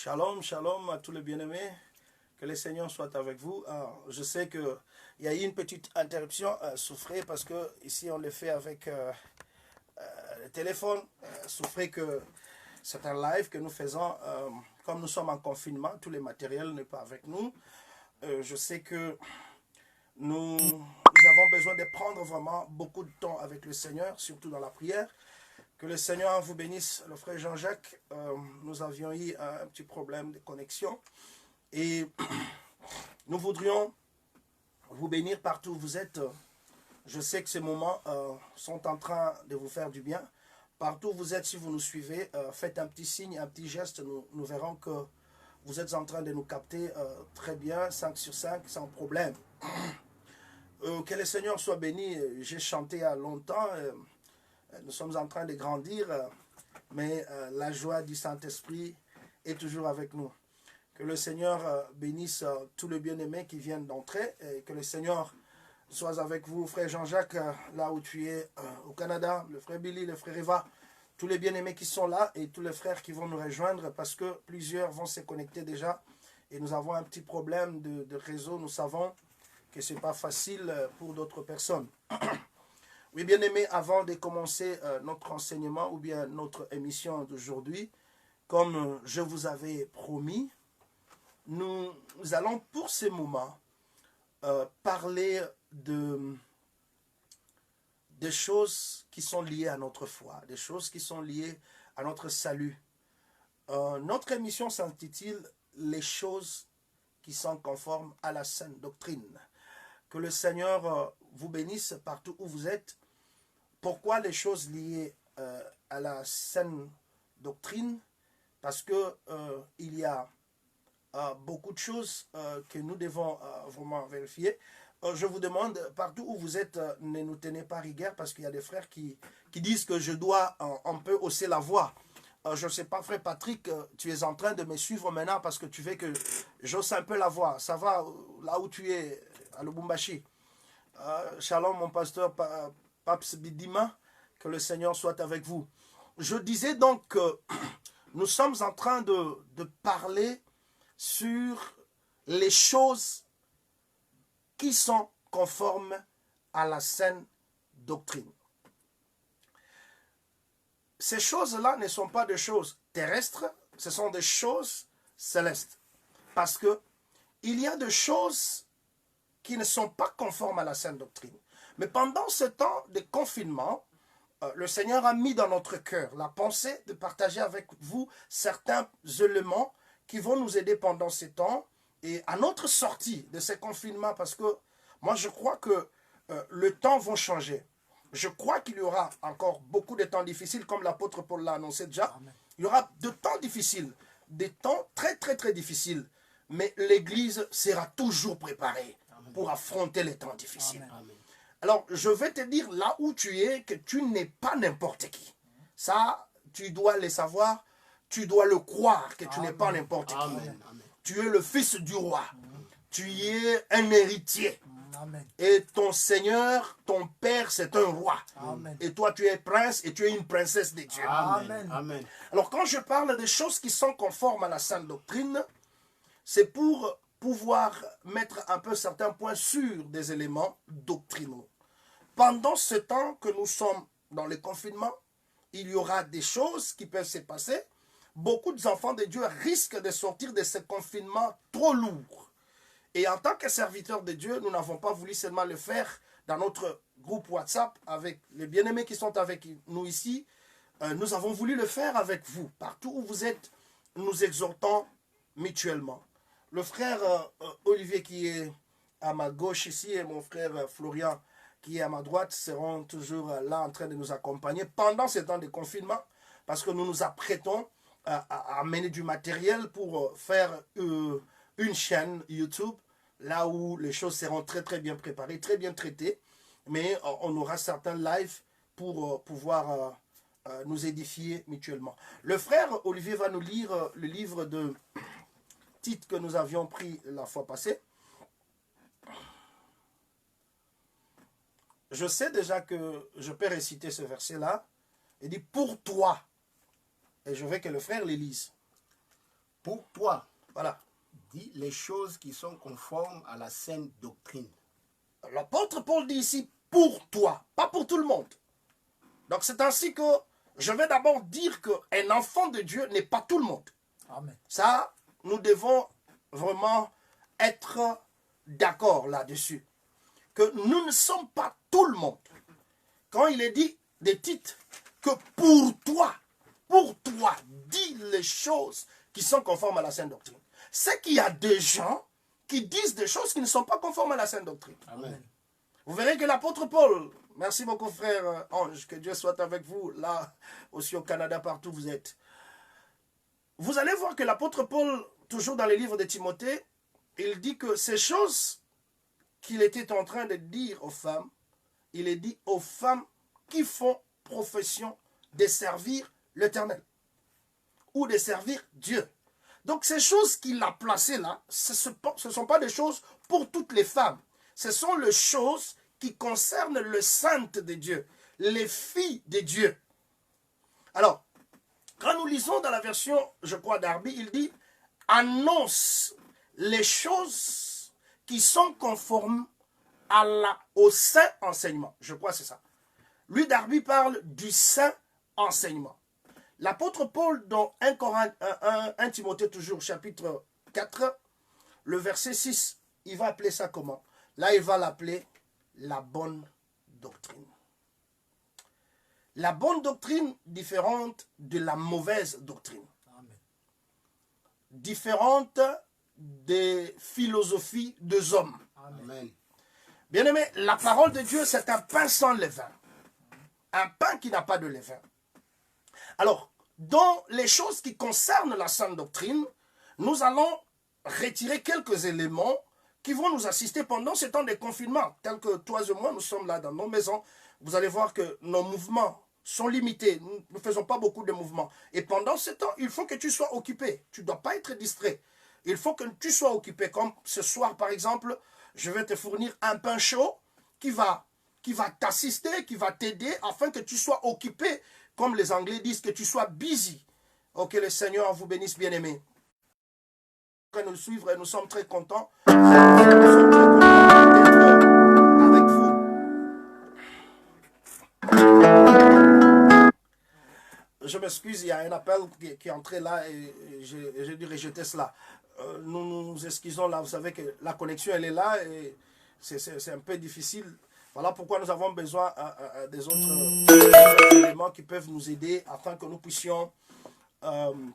Shalom, shalom à tous les bien-aimés. Que le Seigneur soit avec vous. Alors, je sais qu'il y a eu une petite interruption. Souffrez parce que ici on le fait avec le téléphone. Souffrez que c'est un live que nous faisons. Comme nous sommes en confinement, tous les matériels n'est pas avec nous. Je sais que nous avons besoin de prendre vraiment beaucoup de temps avec le Seigneur, surtout dans la prière. Que le Seigneur vous bénisse. Le frère Jean-Jacques, nous avions eu un petit problème de connexion. Et nous voudrions vous bénir partout où vous êtes. Je sais que ces moments sont en train de vous faire du bien. Partout où vous êtes, si vous nous suivez, faites un petit signe, un petit geste. Nous verrons que vous êtes en train de nous capter très bien, 5 sur 5, sans problème. Que le Seigneur soit béni. J'ai chanté il y a longtemps. Nous sommes en train de grandir, mais la joie du Saint-Esprit est toujours avec nous. Que le Seigneur bénisse tous les bien-aimés qui viennent d'entrer et que le Seigneur soit avec vous, frère Jean-Jacques, là où tu es au Canada, le frère Billy, le frère Eva, tous les bien-aimés qui sont là et tous les frères qui vont nous rejoindre parce que plusieurs vont se connecter déjà et nous avons un petit problème de réseau. Nous savons que ce n'est pas facile pour d'autres personnes. Oui, bien-aimés, avant de commencer notre enseignement ou bien notre émission d'aujourd'hui, comme je vous avais promis, nous allons pour ces moments parler des choses qui sont liées à notre foi, des choses qui sont liées à notre salut. Notre émission s'intitule « Les choses qui sont conformes à la saine doctrine ». Que le Seigneur vous bénisse partout où vous êtes. Pourquoi les choses liées à la saine doctrine? Parce que il y a beaucoup de choses que nous devons vraiment vérifier. Je vous demande, partout où vous êtes, ne nous tenez pas rigueur parce qu'il y a des frères qui disent que je dois un peu hausser la voix. Je ne sais pas, frère Patrick, tu es en train de me suivre maintenant parce que tu veux que j'hausse un peu la voix. Ça va là où tu es, à Lubumbashi. Shalom, mon pasteur Paps Bidima, que le Seigneur soit avec vous. Je disais donc que nous sommes en train de parler sur les choses qui sont conformes à la saine doctrine. Ces choses-là ne sont pas des choses terrestres, ce sont des choses célestes. Parce que il y a des choses qui ne sont pas conformes à la saine doctrine. Mais pendant ce temps de confinement, le Seigneur a mis dans notre cœur la pensée de partager avec vous certains éléments qui vont nous aider pendant ces temps et à notre sortie de ces confinements, parce que moi je crois que le temps va changer. Je crois qu'il y aura encore beaucoup de temps difficiles, comme l'apôtre Paul l'a annoncé déjà. Amen. Il y aura de temps difficiles, des temps très très très difficiles, mais l'Église sera toujours préparée pour affronter les temps difficiles. Amen. Alors, je vais te dire là où tu es que tu n'es pas n'importe qui. Ça, tu dois le savoir, tu dois le croire que tu n'es pas n'importe qui. Amen. Tu es le fils du roi. Tu es un héritier. Amen. Et ton Seigneur, ton Père, c'est un roi. Amen. Et toi, tu es prince et tu es une princesse de Dieu. Amen. Amen. Alors, quand je parle des choses qui sont conformes à la sainte doctrine, c'est pour pouvoir mettre un peu certains points sur des éléments doctrinaux. Pendant ce temps que nous sommes dans le confinement, il y aura des choses qui peuvent se passer. Beaucoup d'enfants de Dieu risquent de sortir de ce confinement trop lourd. Et en tant que serviteurs de Dieu, nous n'avons pas voulu seulement le faire dans notre groupe WhatsApp avec les bien-aimés qui sont avec nous ici. Nous avons voulu le faire avec vous. Partout où vous êtes, nous exhortons mutuellement. Le frère Olivier qui est à ma gauche ici et mon frère Florian qui est à ma droite seront toujours là en train de nous accompagner pendant ces temps de confinement parce que nous nous apprêtons à amener du matériel pour faire une chaîne YouTube là où les choses seront très très bien préparées, très bien traitées, mais on aura certains lives pour pouvoir nous édifier mutuellement. Le frère Olivier va nous lire le livre de Tite que nous avions pris la fois passée. Je sais déjà que je peux réciter ce verset-là. Il dit « Pour toi ». Et je veux que le frère le lise. Pour toi, Voilà. dis les choses qui sont conformes à la saine doctrine. L'apôtre Paul dit ici pour toi, pas pour tout le monde. Donc c'est ainsi que je vais d'abord dire qu'un enfant de Dieu n'est pas tout le monde. Amen. Ça, nous devons vraiment être d'accord là-dessus. Que nous ne sommes pas tout le monde. Quand il est dit des titres, que pour toi, dis les choses qui sont conformes à la saine doctrine. C'est qu'il y a des gens qui disent des choses qui ne sont pas conformes à la saine doctrine. Amen. Vous verrez que l'apôtre Paul, merci beaucoup frère Ange, que Dieu soit avec vous, là aussi au Canada, partout où vous êtes. Vous allez voir que l'apôtre Paul, toujours dans les livres de Timothée, il dit que ces choses qu'il était en train de dire aux femmes, il est dit aux femmes qui font profession de servir l'Éternel ou de servir Dieu. Donc ces choses qu'il a placées là, ce ne sont pas des choses pour toutes les femmes. Ce sont les choses qui concernent le sainte de Dieu, les filles de Dieu. Alors, quand nous lisons dans la version, je crois, Darby, il dit « annonce les choses qui sont conformes au saint enseignement ». Je crois que c'est ça. Lui, Darby, parle du saint enseignement. L'apôtre Paul, dans 1 Timothée, toujours, chapitre 4, le verset 6, il va appeler ça comment? Là, il va l'appeler la bonne doctrine. La bonne doctrine différente de la mauvaise doctrine. Amen. Différente des philosophies des hommes. Amen. Bien-aimé, la parole de Dieu, c'est un pain sans levain. Un pain qui n'a pas de levain. Alors, dans les choses qui concernent la sainte doctrine, nous allons retirer quelques éléments qui vont nous assister pendant ce temps de confinement. Tel que toi et moi, nous sommes là dans nos maisons. Vous allez voir que nos mouvements sont limités. Nous ne faisons pas beaucoup de mouvements. Et pendant ce temps, il faut que tu sois occupé. Tu ne dois pas être distrait. Il faut que tu sois occupé. Comme ce soir, par exemple, je vais te fournir un pain chaud qui va t'assister, qui va t'aider afin que tu sois occupé. Comme les Anglais disent, que tu sois busy. Oh, que le Seigneur vous bénisse, bien-aimés. Nous suivre et nous sommes très contents. Nous sommes très contents d'être avec vous. Je m'excuse, il y a un appel qui est entré là et j'ai dû rejeter cela. Nous nous excusons là, vous savez que la connexion elle est là et c'est un peu difficile. Voilà pourquoi nous avons besoin des autres éléments qui peuvent nous aider afin que nous puissions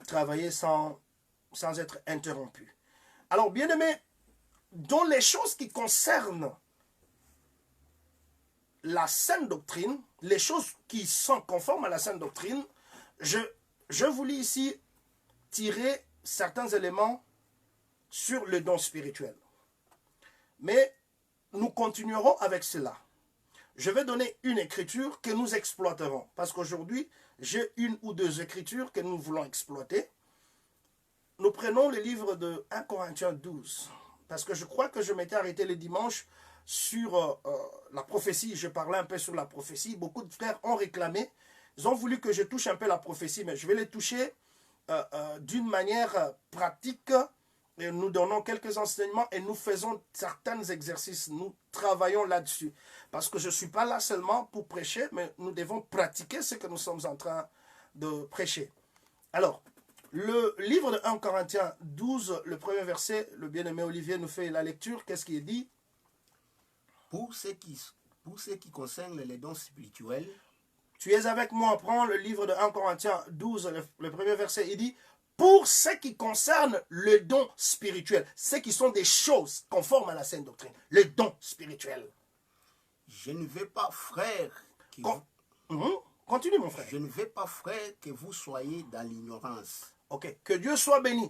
travailler sans être interrompus. Alors, bien aimé, dans les choses qui concernent la saine doctrine, les choses qui sont conformes à la saine doctrine, je voulais ici tirer certains éléments sur le don spirituel. Mais nous continuerons avec cela. Je vais donner une écriture que nous exploiterons. Parce qu'aujourd'hui, j'ai une ou deux écritures que nous voulons exploiter. Nous prenons le livre de 1 Corinthiens 12. Parce que je crois que je m'étais arrêté le dimanche sur la prophétie. Je parlais un peu sur la prophétie. Beaucoup de frères ont réclamé. Ils ont voulu que je touche un peu la prophétie. Mais je vais les toucher d'une manière pratique. Et nous donnons quelques enseignements et nous faisons certains exercices. Nous travaillons là-dessus. Parce que je ne suis pas là seulement pour prêcher, mais nous devons pratiquer ce que nous sommes en train de prêcher. Alors, le livre de 1 Corinthiens 12, le premier verset, le bien-aimé Olivier nous fait la lecture. Qu'est-ce qu'il dit? Pour ce qui concerne les dons spirituels, tu es avec moi, prends le livre de 1 Corinthiens 12, le premier verset, il dit pour ce qui concerne le don spirituel, ce qui sont des choses conformes à la saine doctrine, le don spirituel. Je ne veux pas, frère, continue mon frère. Je ne veux pas, frère, que vous soyez dans l'ignorance. Ok, que Dieu soit béni.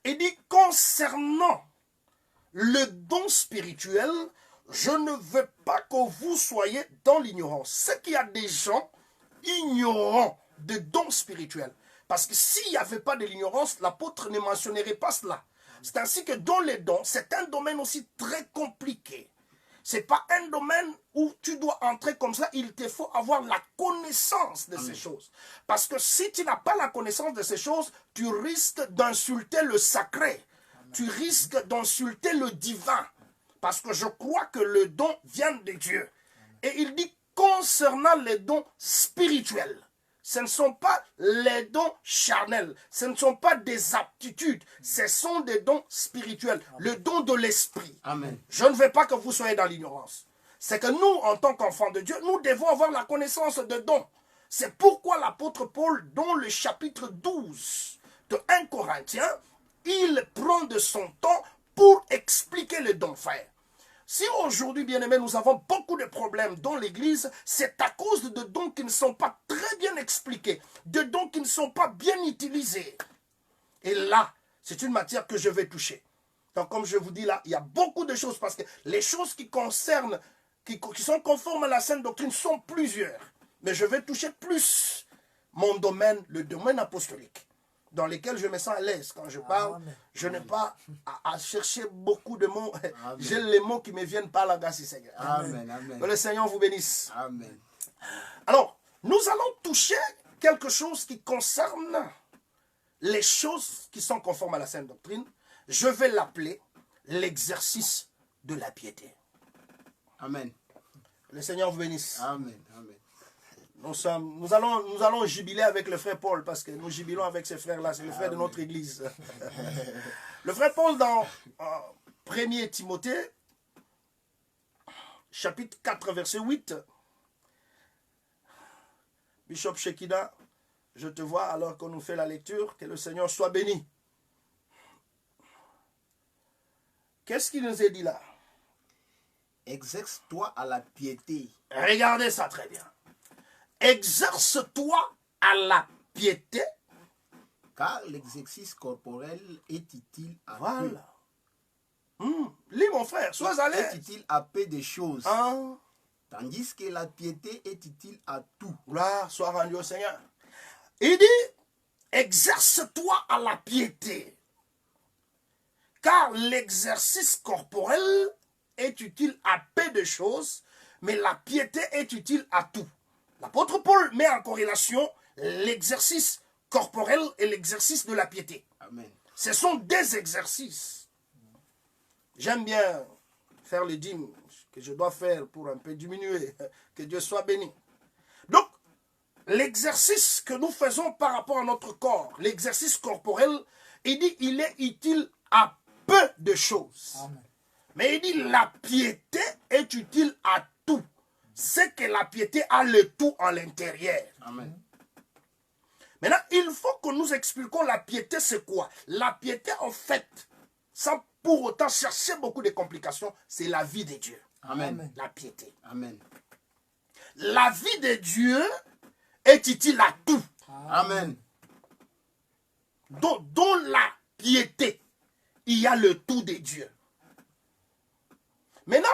Il dit concernant le don spirituel, je ne veux pas que vous soyez dans l'ignorance. C'est qu'il y a des gens ignorants de dons spirituels. Parce que s'il n'y avait pas de l'ignorance, l'apôtre ne mentionnerait pas cela. C'est ainsi que dans les dons, c'est un domaine aussi très compliqué. Ce n'est pas un domaine où tu dois entrer comme ça. Il te faut avoir la connaissance de ces choses. Parce que si tu n'as pas la connaissance de ces choses, tu risques d'insulter le sacré. Tu risques d'insulter le divin. Parce que je crois que le don vient de Dieu. Et il dit concernant les dons spirituels. Ce ne sont pas les dons charnels. Ce ne sont pas des aptitudes. Ce sont des dons spirituels. Le don de l'esprit. Amen. Je ne veux pas que vous soyez dans l'ignorance. C'est que nous, en tant qu'enfants de Dieu, nous devons avoir la connaissance de dons. C'est pourquoi l'apôtre Paul, dans le chapitre 12 de 1 Corinthiens, il prend de son temps pour expliquer les dons, frères. Si aujourd'hui, bien-aimés, nous avons beaucoup de problèmes dans l'Église, c'est à cause de dons qui ne sont pas très bien expliqués, de dons qui ne sont pas bien utilisés. Et là, c'est une matière que je vais toucher. Donc, comme je vous dis là, il y a beaucoup de choses, parce que les choses qui concernent, qui sont conformes à la sainte doctrine sont plusieurs. Mais je vais toucher plus mon domaine, le domaine apostolique, dans lesquels je me sens à l'aise. Quand je parle, je n'ai pas à chercher beaucoup de mots. J'ai les mots qui me viennent par la grâce du Seigneur. Amen. Amen. Que le Seigneur vous bénisse. Amen. Alors, nous allons toucher quelque chose qui concerne les choses qui sont conformes à la sainte doctrine. Je vais l'appeler l'exercice de la piété. Amen. Que le Seigneur vous bénisse. Amen. Amen. Nous allons jubiler avec le frère Paul, parce que nous jubilons avec ces frères-là, c'est le frère de notre église. Le frère Paul, dans 1er Timothée, chapitre 4, verset 8, Bishop Shekida, je te vois alors qu'on nous fait la lecture, que le Seigneur soit béni. Qu'est-ce qu'il nous est dit là? Exerce-toi à la piété. Regardez ça très bien. Exerce-toi à la piété. Car l'exercice corporel est utile à Voilà. Lis mon frère, sois à est l'aise. utile à peu de choses. Hein? Tandis que la piété est utile à tout. Gloire soit rendue au Seigneur. Il dit, exerce-toi à la piété. Car l'exercice corporel est utile à peu de choses, mais la piété est utile à tout. L'apôtre Paul met en corrélation l'exercice corporel et l'exercice de la piété. Amen. Ce sont des exercices. J'aime bien faire les dîmes que je dois faire pour un peu diminuer. Que Dieu soit béni. Donc, l'exercice que nous faisons par rapport à notre corps, l'exercice corporel, il dit il est utile à peu de choses. Amen. Mais il dit la piété est utile à tout. C'est que la piété a le tout en l'intérieur. Amen. Maintenant, il faut que nous expliquions la piété, c'est quoi? La piété, en fait, sans pour autant chercher beaucoup de complications, c'est la vie de Dieu. Amen. La piété. Amen. La vie de Dieu est utile à tout. Amen. Dans la piété, il y a le tout de Dieu. Maintenant,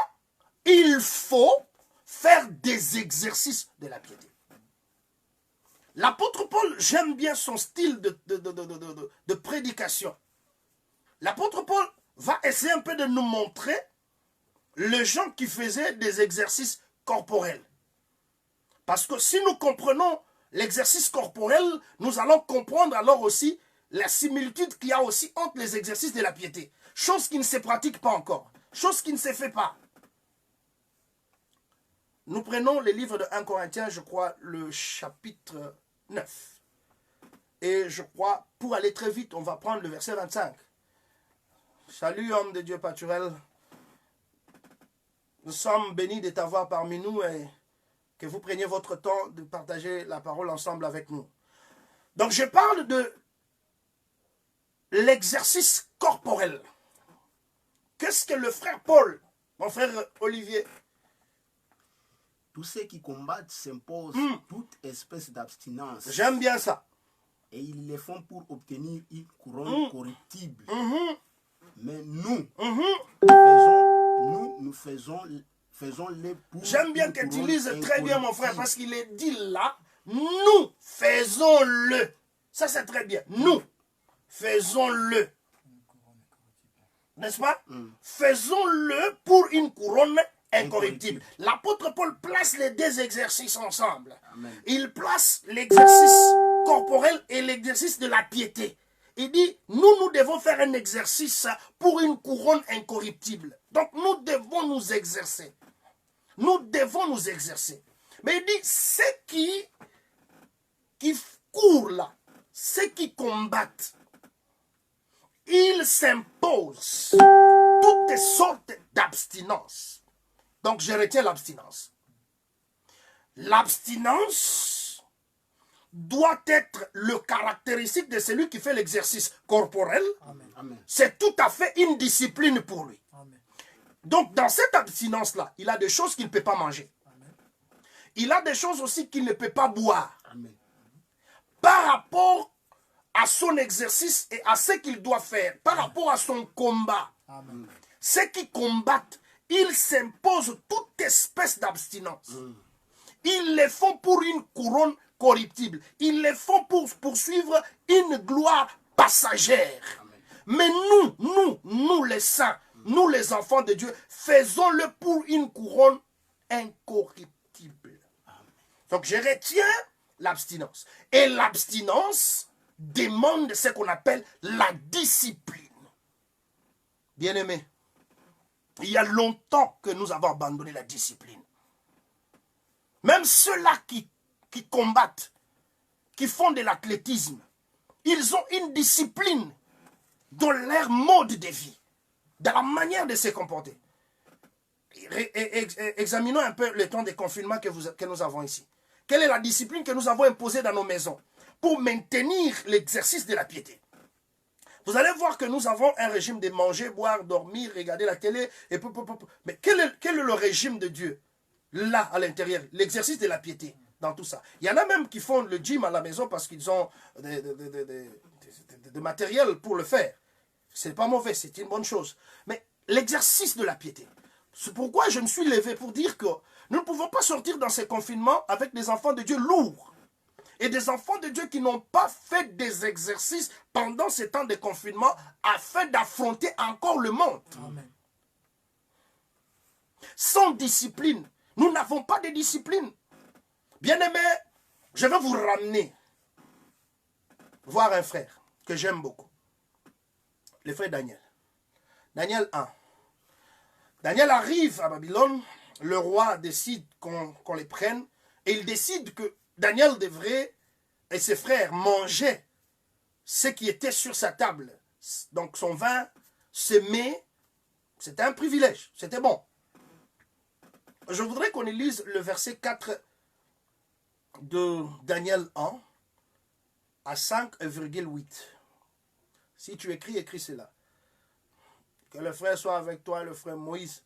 il faut faire des exercices de la piété. L'apôtre Paul, j'aime bien son style de prédication. L'apôtre Paul va essayer un peu de nous montrer les gens qui faisaient des exercices corporels. Parce que si nous comprenons l'exercice corporel, nous allons comprendre alors aussi la similitude qu'il y a aussi entre les exercices de la piété. Chose qui ne se pratique pas encore. Chose qui ne se fait pas. Nous prenons les livres de 1 Corinthiens, je crois, le chapitre 9. Et je crois, pour aller très vite, on va prendre le verset 25. Salut, homme de Dieu Paturel. Nous sommes bénis de t'avoir parmi nous et que vous preniez votre temps de partager la parole ensemble avec nous. Donc, je parle de l'exercice corporel. Qu'est-ce que le frère Paul, mon frère Olivier, Tous ceux qui combattent s'imposent toute espèce d'abstinence. j'aime bien ça. Et ils le font pour obtenir une couronne corruptible. Mais nous, nous faisons-les pour... J'aime bien une que tu couronne lises très bien, mon frère, incorruptible. parce qu'il est dit là, nous faisons-le. Ça, c'est très bien. Nous faisons-le. N'est-ce pas? Faisons-le pour une couronne incorruptible. L'apôtre Paul place les deux exercices ensemble. Amen. Il place l'exercice corporel et l'exercice de la piété. Il dit, nous devons faire un exercice pour une couronne incorruptible. Donc nous devons nous exercer. Nous devons nous exercer. Mais il dit, ceux qui courent là, ceux qui combattent, ils s'imposent toutes sortes d'abstinence. Donc je retiens l'abstinence. L'abstinence doit être le caractéristique de celui qui fait l'exercice corporel. Amen. C'est tout à fait une discipline pour lui. Amen. Donc dans cette abstinence-là, il a des choses qu'il ne peut pas manger. Amen. Il a des choses aussi qu'il ne peut pas boire. Amen. Par rapport à son exercice et à ce qu'il doit faire, par rapport à son combat. Amen. Ceux qui combattent, ils s'imposent toute espèce d'abstinence. Ils le font pour une couronne corruptible. Ils le font pour poursuivre une gloire passagère. Amen. Mais nous les saints, nous les enfants de Dieu, faisons-le pour une couronne incorruptible. Donc je retiens l'abstinence. Et l'abstinence demande ce qu'on appelle la discipline. Bien-aimés, il y a longtemps que nous avons abandonné la discipline. Même ceux-là qui combattent, qui font de l'athlétisme, ils ont une discipline dans leur mode de vie, dans la manière de se comporter. Examinons un peu le temps de confinement que nous avons ici. Quelle est la discipline que nous avons imposée dans nos maisons pour maintenir l'exercice de la piété? Vous allez voir que nous avons un régime de manger, boire, dormir, regarder la télé. Mais quel est le régime de Dieu? Là, à l'intérieur, l'exercice de la piété, dans tout ça. Il y en a même qui font le gym à la maison parce qu'ils ont de matériel pour le faire. C'est pas mauvais, c'est une bonne chose. Mais l'exercice de la piété, c'est pourquoi je me suis levé pour dire que nous ne pouvons pas sortir dans ces confinements avec des enfants de Dieu lourds. Et des enfants de Dieu qui n'ont pas fait des exercices pendant ces temps de confinement afin d'affronter encore le monde. Amen. Sans discipline, nous n'avons pas de discipline. Bien-aimés, je vais vous ramener voir un frère que j'aime beaucoup. Le frère Daniel. Daniel 1. Daniel arrive à Babylone, le roi décide qu'on les prenne, et il décide que Daniel devrait, et ses frères, manger ce qui était sur sa table. Donc son vin, ses mets, c'était un privilège, c'était bon. Je voudrais qu'on lise le verset 4 de Daniel 1 à 5,8. Si tu écris cela. Que le frère soit avec toi, le frère Moïse.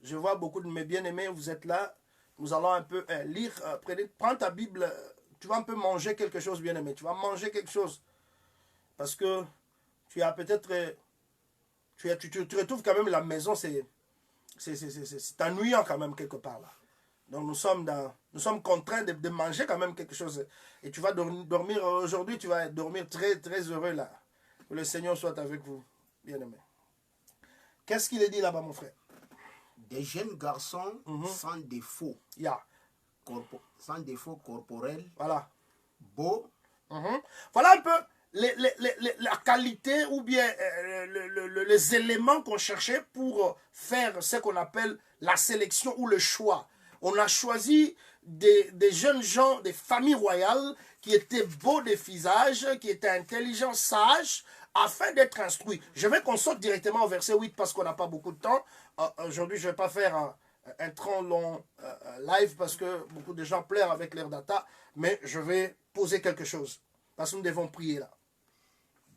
Je vois beaucoup de mes bien-aimés, vous êtes là. Nous allons un peu lire. Prends ta Bible, tu vas un peu manger quelque chose, bien-aimé. Tu vas manger quelque chose. Parce que tu as peut-être... Tu te retrouves quand même, la maison, c'est ennuyant quand même quelque part là. Donc nous sommes contraints de manger quand même quelque chose. Et tu vas dormir aujourd'hui, tu vas dormir très, très heureux là. Que le Seigneur soit avec vous, bien-aimé. Qu'est-ce qu'il est dit là-bas, mon frère? Des jeunes garçons sans défaut. Yeah. Sans défaut corporel. Voilà. Beau. Voilà un peu la qualité ou bien les éléments qu'on cherchait pour faire ce qu'on appelle la sélection ou le choix. On a choisi des jeunes gens, des familles royales qui étaient beaux de visage, qui étaient intelligents, sages, afin d'être instruits. Je vais qu'on saute directement au verset 8 parce qu'on n'a pas beaucoup de temps. Aujourd'hui, je ne vais pas faire un trop long live parce que beaucoup de gens pleurent avec leur data, mais je vais poser quelque chose parce que nous devons prier là.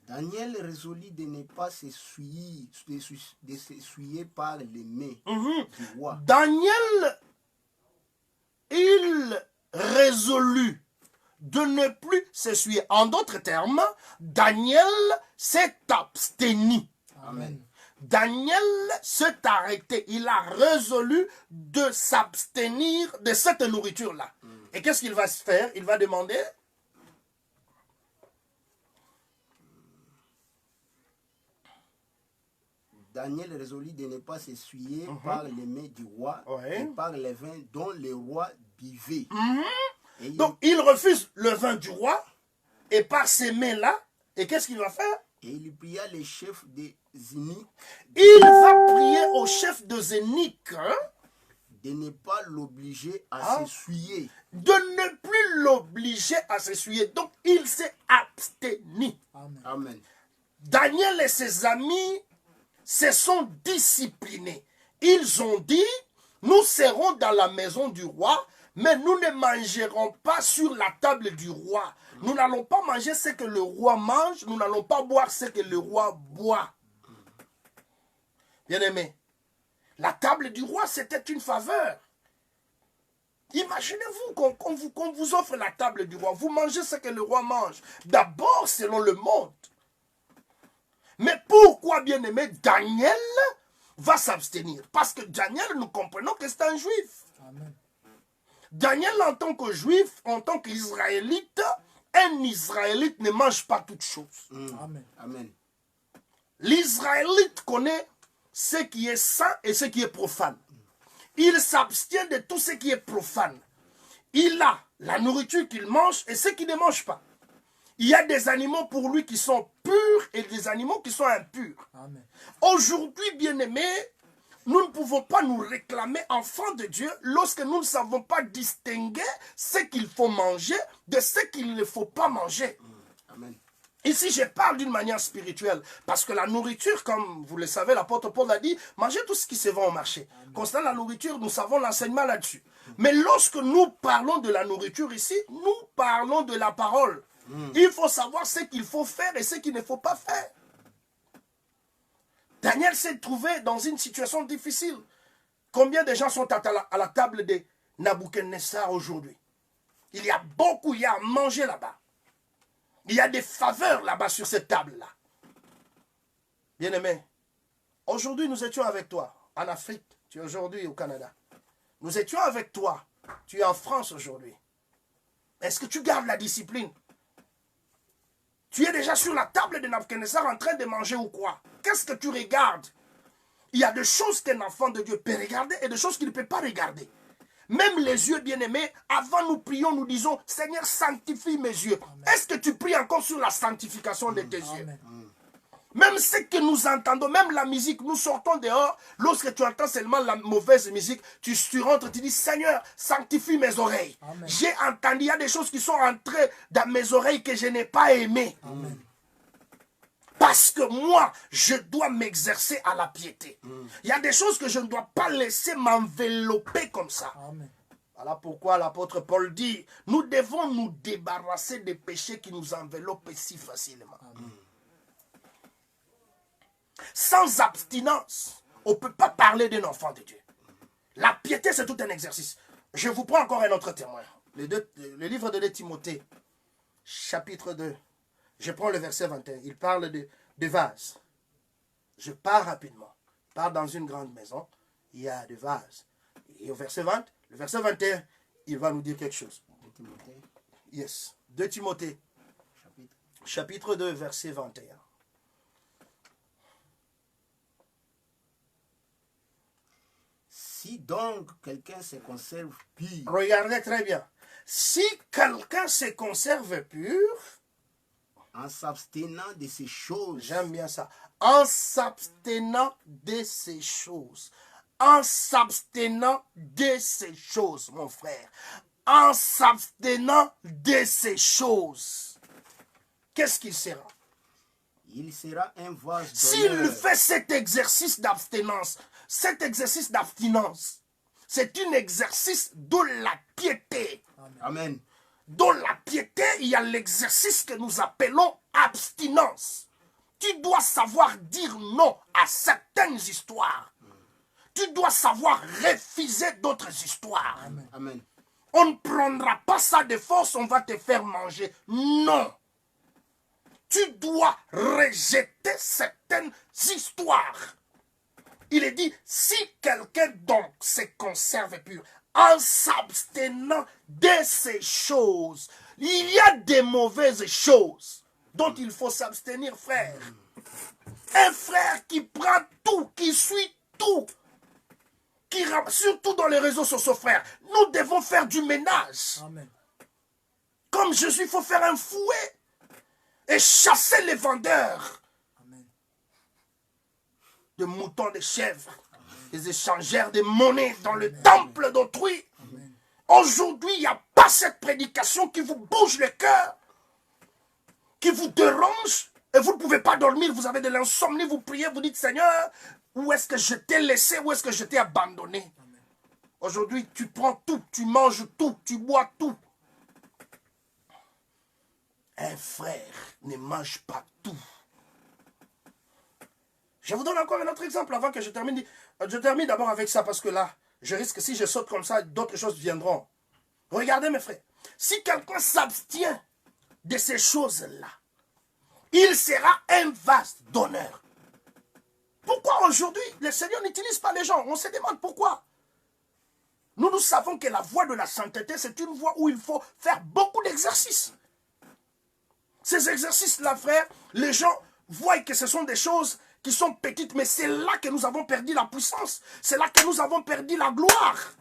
Daniel résolut de ne pas s'essuyer par les mains du roi. Daniel, il résolut de ne plus s'essuyer. En d'autres termes, Daniel s'est abstenu. Amen. Daniel s'est arrêté. Il a résolu de s'abstenir de cette nourriture-là. Et qu'est-ce qu'il va faire? Il va demander... Daniel résolut de ne pas s'essuyer par les mains du roi Ouais. et par les vins dont le roi buvait. Et Donc, il refuse le vin du roi, et par ces mains-là, et qu'est-ce qu'il va faire? et il pria les chefs des eunuques Il va prier au chef de Zénique, hein, de ne pas l'obliger à Ah. s'essuyer. de ne plus l'obliger à s'essuyer. Donc, il s'est abstenu. Amen. Amen. Daniel et ses amis se sont disciplinés. Ils ont dit, nous serons dans la maison du roi, mais nous ne mangerons pas sur la table du roi. Nous n'allons pas manger ce que le roi mange, nous n'allons pas boire ce que le roi boit. Bien-aimé, la table du roi, c'était une faveur. Imaginez-vous qu'on vous offre la table du roi. Vous mangez ce que le roi mange. D'abord, selon le monde. Mais pourquoi, bien-aimé, Daniel va s'abstenir? Parce que Daniel, nous comprenons que c'est un juif. Amen. Daniel, en tant que juif, en tant qu'israélite, un israélite ne mange pas toutes choses. Amen. Amen. L'israélite connaît ce qui est saint et ce qui est profane. Il s'abstient de tout ce qui est profane. Il a la nourriture qu'il mange et ce qu'il ne mange pas. Il y a des animaux pour lui qui sont purs et des animaux qui sont impurs. Amen. Aujourd'hui, bien-aimés, nous ne pouvons pas nous réclamer enfants de Dieu lorsque nous ne savons pas distinguer ce qu'il faut manger de ce qu'il ne faut pas manger. Amen. Ici, je parle d'une manière spirituelle, parce que la nourriture, comme vous le savez, l'apôtre Paul a dit, mangez tout ce qui se vend au marché. Concernant la nourriture, nous savons l'enseignement là-dessus. Mais lorsque nous parlons de la nourriture ici, nous parlons de la parole. Il faut savoir ce qu'il faut faire et ce qu'il ne faut pas faire. Daniel s'est trouvé dans une situation difficile. Combien de gens sont à la table de Nabuchodonosor aujourd'hui? Il y a beaucoup, il y a à manger là-bas. Il y a des faveurs là-bas sur cette table-là. Bien-aimé, aujourd'hui nous étions avec toi en Afrique, tu es aujourd'hui au Canada. Nous étions avec toi, tu es en France aujourd'hui. Est-ce que tu gardes la discipline? Tu es déjà sur la table de Nabuchodonosor en train de manger ou quoi? Qu'est-ce que tu regardes? Il y a des choses qu'un enfant de Dieu peut regarder et des choses qu'il ne peut pas regarder. Même les yeux, bien-aimés, avant nous prions, nous disons, Seigneur, sanctifie mes yeux. Est-ce que tu pries encore sur la sanctification de tes yeux? Amen. Même ce que nous entendons, même la musique, nous sortons dehors, lorsque tu entends seulement la mauvaise musique, tu rentres, tu dis, Seigneur, sanctifie mes oreilles. Amen. J'ai entendu, il y a des choses qui sont entrées dans mes oreilles que je n'ai pas aimées. Amen. Parce que moi, je dois m'exercer à la piété. Il y a des choses que je ne dois pas laisser m'envelopper comme ça. Amen. Voilà pourquoi l'apôtre Paul dit, nous devons nous débarrasser des péchés qui nous enveloppent si facilement. Sans abstinence, on ne peut pas parler d'un enfant de Dieu. La piété, c'est tout un exercice. Je vous prends encore un autre témoin. Le livre de 2 Timothée, chapitre 2. Je prends le verset 21. Il parle de vases. Je pars rapidement. Je pars dans une grande maison. Il y a des vases. Et au verset 20, le verset 21, il va nous dire quelque chose. De Timothée, Yes. 2 Timothée, chapitre 2, verset 21. si donc quelqu'un se conserve pur Regardez très bien. Si quelqu'un se conserve pur, en s'abstenant de ces choses, j'aime bien ça, en s'abstenant de ces choses, en s'abstenant de ces choses, mon frère, en s'abstenant de ces choses, qu'est-ce qu'il sera? il sera un vase S'il d'honneur. fait cet exercice d'abstinence, c'est un exercice de la piété. Amen. Dans la piété, il y a l'exercice que nous appelons abstinence. Tu dois savoir dire non à certaines histoires. Tu dois savoir refuser d'autres histoires. Amen. On ne prendra pas ça de force, on va te faire manger. Non. Tu dois rejeter certaines histoires. Il est dit, si quelqu'un donc se conserve pur, en s'abstenant de ces choses, il y a des mauvaises choses dont il faut s'abstenir, frère. Un frère qui prend tout, qui suit tout, surtout dans les réseaux sociaux, frère. Nous devons faire du ménage. Amen. Comme Jésus, il faut faire un fouet et chasser les vendeurs Amen. de moutons, de chèvres, les échangeurs de monnaie dans le temple d'autrui. Aujourd'hui, il n'y a pas cette prédication qui vous bouge le cœur, qui vous dérange, et vous ne pouvez pas dormir, vous avez de l'insomnie, vous priez, vous dites, Seigneur, où est-ce que je t'ai laissé, où est-ce que je t'ai abandonné? Aujourd'hui, tu prends tout, tu manges tout, tu bois tout. Un frère ne mange pas tout. Je vous donne encore un autre exemple avant que je termine. Je termine d'abord avec ça parce que là, je risque, si je saute comme ça, d'autres choses viendront. Regardez mes frères, si quelqu'un s'abstient de ces choses-là, il sera un vase d'honneur. Pourquoi aujourd'hui le Seigneur n'utilise pas les gens? On se demande pourquoi. Nous savons que la voie de la sainteté, c'est une voie où il faut faire beaucoup d'exercices. Ces exercices-là, frère, les gens voient que ce sont des choses qui sont petites, mais c'est là que nous avons perdu la puissance. C'est là que nous avons perdu la gloire.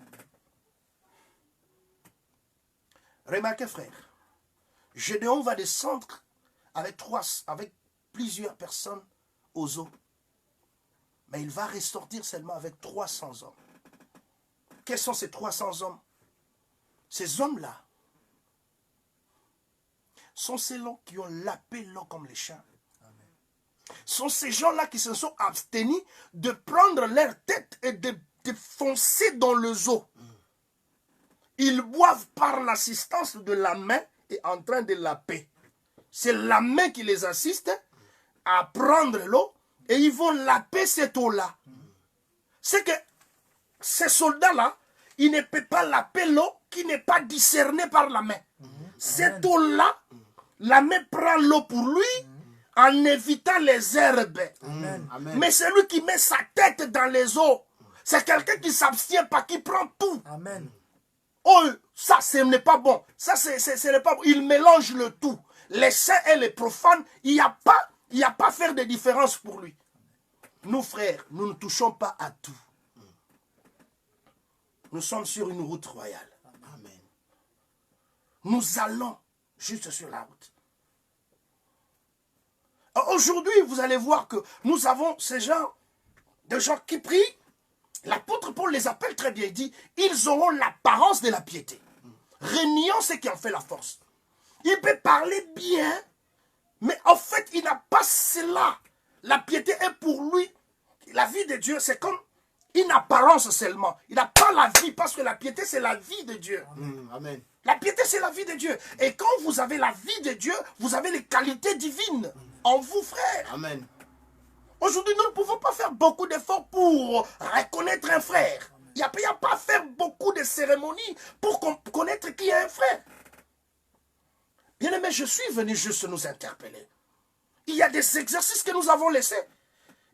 Remarquez, frère, Gédéon va descendre avec plusieurs personnes aux eaux. Mais il va ressortir seulement avec 300 hommes. Quels sont ces 300 hommes? Ces hommes-là sont ces gens qui ont lapé l'eau comme les chiens. Sont ces gens-là qui se sont abstenus de prendre leur tête et de foncer dans les eaux. Ils boivent par l'assistance de la main et en train de laper. C'est la main qui les assiste à prendre l'eau et ils vont laper cette eau-là. C'est que ces soldats-là, ils ne peuvent pas laper l'eau qui n'est pas discernée par la main. Cette eau-là, la main prend l'eau pour lui en évitant les herbes. Amen. Mais celui qui met sa tête dans les eaux, c'est quelqu'un qui ne s'abstient pas, qui prend tout. Amen. Oh, ça, ce n'est pas bon. Ça, ce n'est pas bon. Il mélange le tout. Les saints et les profanes, il n'y a pas à faire de différence pour lui. Nous, frères, nous ne touchons pas à tout. Nous sommes sur une route royale. Amen. Nous allons juste sur la route. Aujourd'hui, vous allez voir que nous avons ces gens, des gens qui prient. L'apôtre Paul les appelle très bien. Il dit, ils auront l'apparence de la piété. Reniant ce qui en fait la force. Il peut parler bien, mais en fait, il n'a pas cela. La piété est pour lui, la vie de Dieu, c'est comme une apparence seulement. Il n'a pas la vie, parce que la piété, c'est la vie de Dieu. Amen. La piété, c'est la vie de Dieu. Et quand vous avez la vie de Dieu, vous avez les qualités divines en vous, frère. Amen. Aujourd'hui, nous ne pouvons pas faire beaucoup d'efforts pour reconnaître un frère. Il n'y a pas à faire beaucoup de cérémonies pour connaître qui est un frère. Bien aimé, je suis venu juste nous interpeller. Il y a des exercices que nous avons laissés.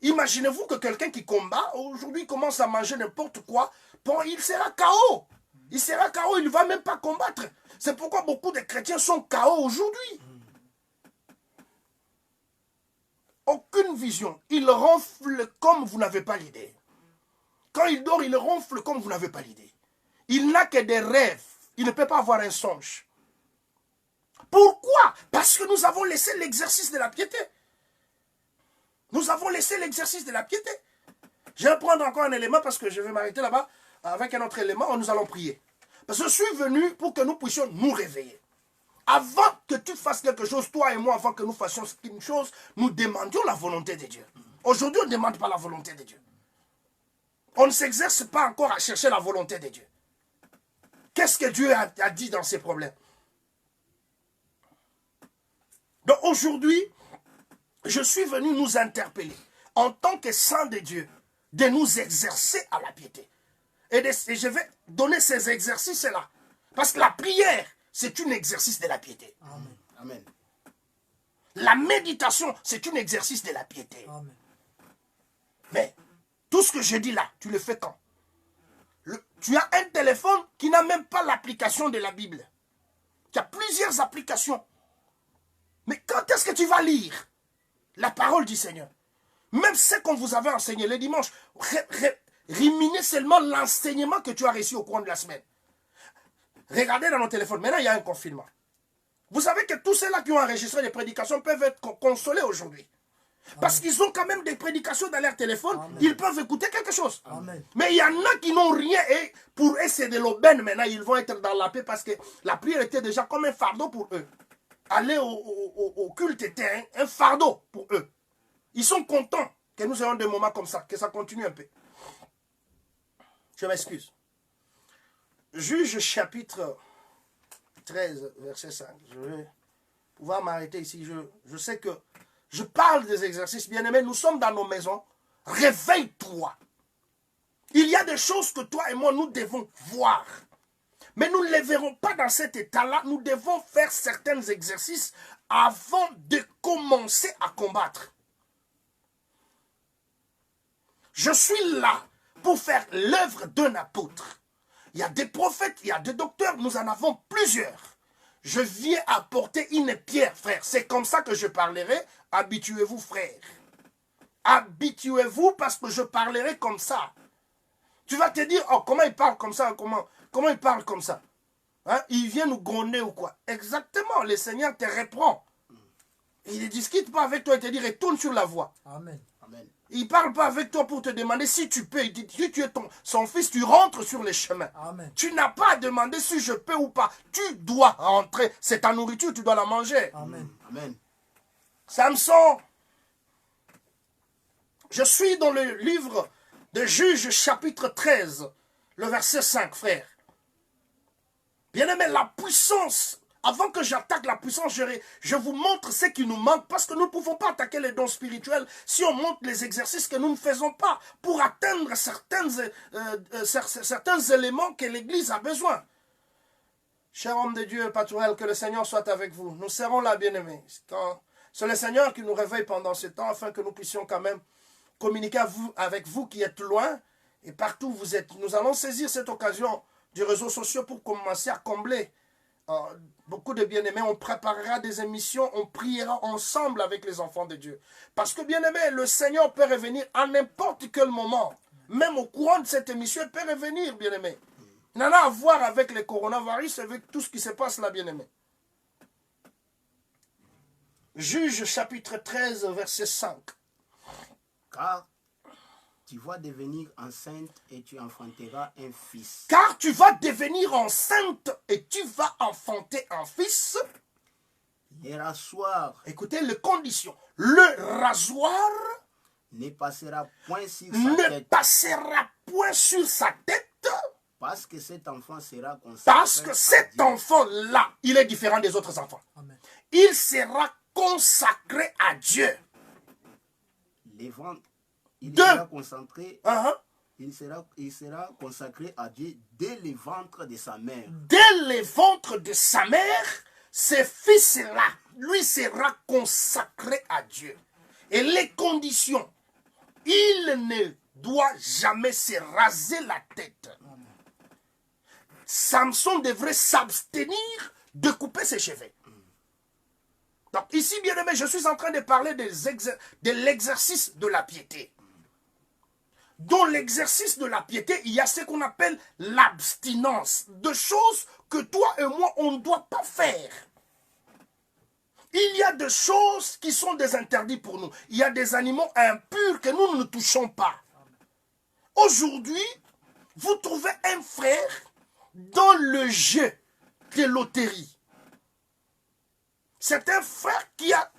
Imaginez-vous que quelqu'un qui combat, aujourd'hui commence à manger n'importe quoi, bon, il sera KO. Il sera KO, il ne va même pas combattre. C'est pourquoi beaucoup de chrétiens sont KO aujourd'hui. Aucune vision. Il ronfle comme vous n'avez pas l'idée. Quand il dort, il ronfle comme vous n'avez pas l'idée. Il n'a que des rêves. Il ne peut pas avoir un songe. Pourquoi? Parce que nous avons laissé l'exercice de la piété. Nous avons laissé l'exercice de la piété. Je vais prendre encore un élément parce que je vais m'arrêter là-bas. Avec un autre élément, nous allons prier. Parce que je suis venu pour que nous puissions nous réveiller. Avant que tu fasses quelque chose, toi et moi, avant que nous fassions une chose, nous demandions la volonté de Dieu. Aujourd'hui, on ne demande pas la volonté de Dieu. On ne s'exerce pas encore à chercher la volonté de Dieu. Qu'est-ce que Dieu a dit dans ces problèmes? Donc aujourd'hui, je suis venu nous interpeller en tant que saints de Dieu, de nous exercer à la piété. Et je vais donner ces exercices-là. Parce que la prière, c'est un exercice de la piété. Amen. Amen. La méditation, c'est un exercice de la piété. Amen. Mais tout ce que je dis là, tu le fais quand? Tu as un téléphone qui n'a même pas l'application de la Bible. Tu as plusieurs applications. Mais quand est-ce que tu vas lire la parole du Seigneur? Même ce qu'on vous avait enseigné les dimanches, ruminez seulement l'enseignement que tu as reçu au cours de la semaine. Regardez dans nos téléphones. Maintenant, il y a un confinement. Vous savez que tous ceux-là qui ont enregistré des prédications peuvent être consolés aujourd'hui. Parce qu'ils ont quand même des prédications dans leur téléphone. Amen. Ils peuvent écouter quelque chose. Amen. Mais il y en a qui n'ont rien. Et pour eux, c'est de l'aubaine. Maintenant, ils vont être dans la paix parce que la prière était déjà comme un fardeau pour eux. Aller au culte était un fardeau pour eux. Ils sont contents que nous ayons des moments comme ça, que ça continue un peu. Je m'excuse. Juge chapitre 13, verset 5. Je vais pouvoir m'arrêter ici. Je sais que je parle des exercices. Bien-aimés, nous sommes dans nos maisons. Réveille-toi. Il y a des choses que toi et moi, nous devons voir. Mais nous ne les verrons pas dans cet état-là. Nous devons faire certains exercices avant de commencer à combattre. Je suis là pour faire l'œuvre d'un apôtre. Il y a des prophètes, il y a des docteurs, nous en avons plusieurs. Je viens apporter une pierre, frère. C'est comme ça que je parlerai. Habituez-vous, frère. Habituez-vous parce que je parlerai comme ça. Tu vas te dire, oh, comment il parle comme ça? Comment il parle comme ça? Hein? Il vient nous gronder ou quoi? Exactement, le Seigneur te reprend. Il ne discute pas avec toi et te dit, retourne sur la voie. Amen. Amen. Il ne parle pas avec toi pour te demander si tu peux. Il dit, si tu es son fils, tu rentres sur les chemins. Amen. Tu n'as pas à demander si je peux ou pas. Tu dois rentrer. C'est ta nourriture, tu dois la manger. Amen. Amen. Samson. Je suis dans le livre de Juges chapitre 13, le verset 5, frère. Bien-aimé, la puissance. Avant que j'attaque la puissance, je vous montre ce qui nous manque parce que nous ne pouvons pas attaquer les dons spirituels si on montre les exercices que nous ne faisons pas pour atteindre certains éléments que l'Église a besoin. Cher homme de Dieu, Patourel, que le Seigneur soit avec vous. Nous serons là, bien-aimés. C'est le Seigneur qui nous réveille pendant ce temps afin que nous puissions quand même communiquer avec vous qui êtes loin et partout où vous êtes. Nous allons saisir cette occasion du réseau social pour commencer à combler beaucoup de bien-aimés. On préparera des émissions, on priera ensemble avec les enfants de Dieu. Parce que bien-aimés, le Seigneur peut revenir à n'importe quel moment. Même au courant de cette émission, il peut revenir, bien-aimés. Il n'en a à voir avec le coronavirus, avec tout ce qui se passe là, bien-aimés. Juge chapitre 13, verset 5. Car tu vas devenir enceinte et tu enfanteras un fils. Car tu vas devenir enceinte et tu vas enfanter un fils. Le rasoir. Écoutez les conditions. Le rasoir ne passera point sur sa tête. Ne passera point sur sa tête. Parce que cet enfant sera consacré. Parce que cet enfant-là, il est différent des autres enfants. Amen. Il sera consacré à Dieu. Il sera concentré. Il sera consacré à Dieu dès le ventre de sa mère. Dès le ventre de sa mère, ce fils-là, lui sera consacré à Dieu. Et les conditions, il ne doit jamais se raser la tête. Samson devrait s'abstenir de couper ses cheveux. Donc ici, bien aimé, je suis en train de parler de l'exercice de la piété. Dans l'exercice de la piété, il y a ce qu'on appelle l'abstinence. De choses que toi et moi, on ne doit pas faire. Il y a des choses qui sont des interdits pour nous. Il y a des animaux impurs que nous ne touchons pas. Aujourd'hui, vous trouvez un frère dans le jeu de loterie. C'est un frère qui a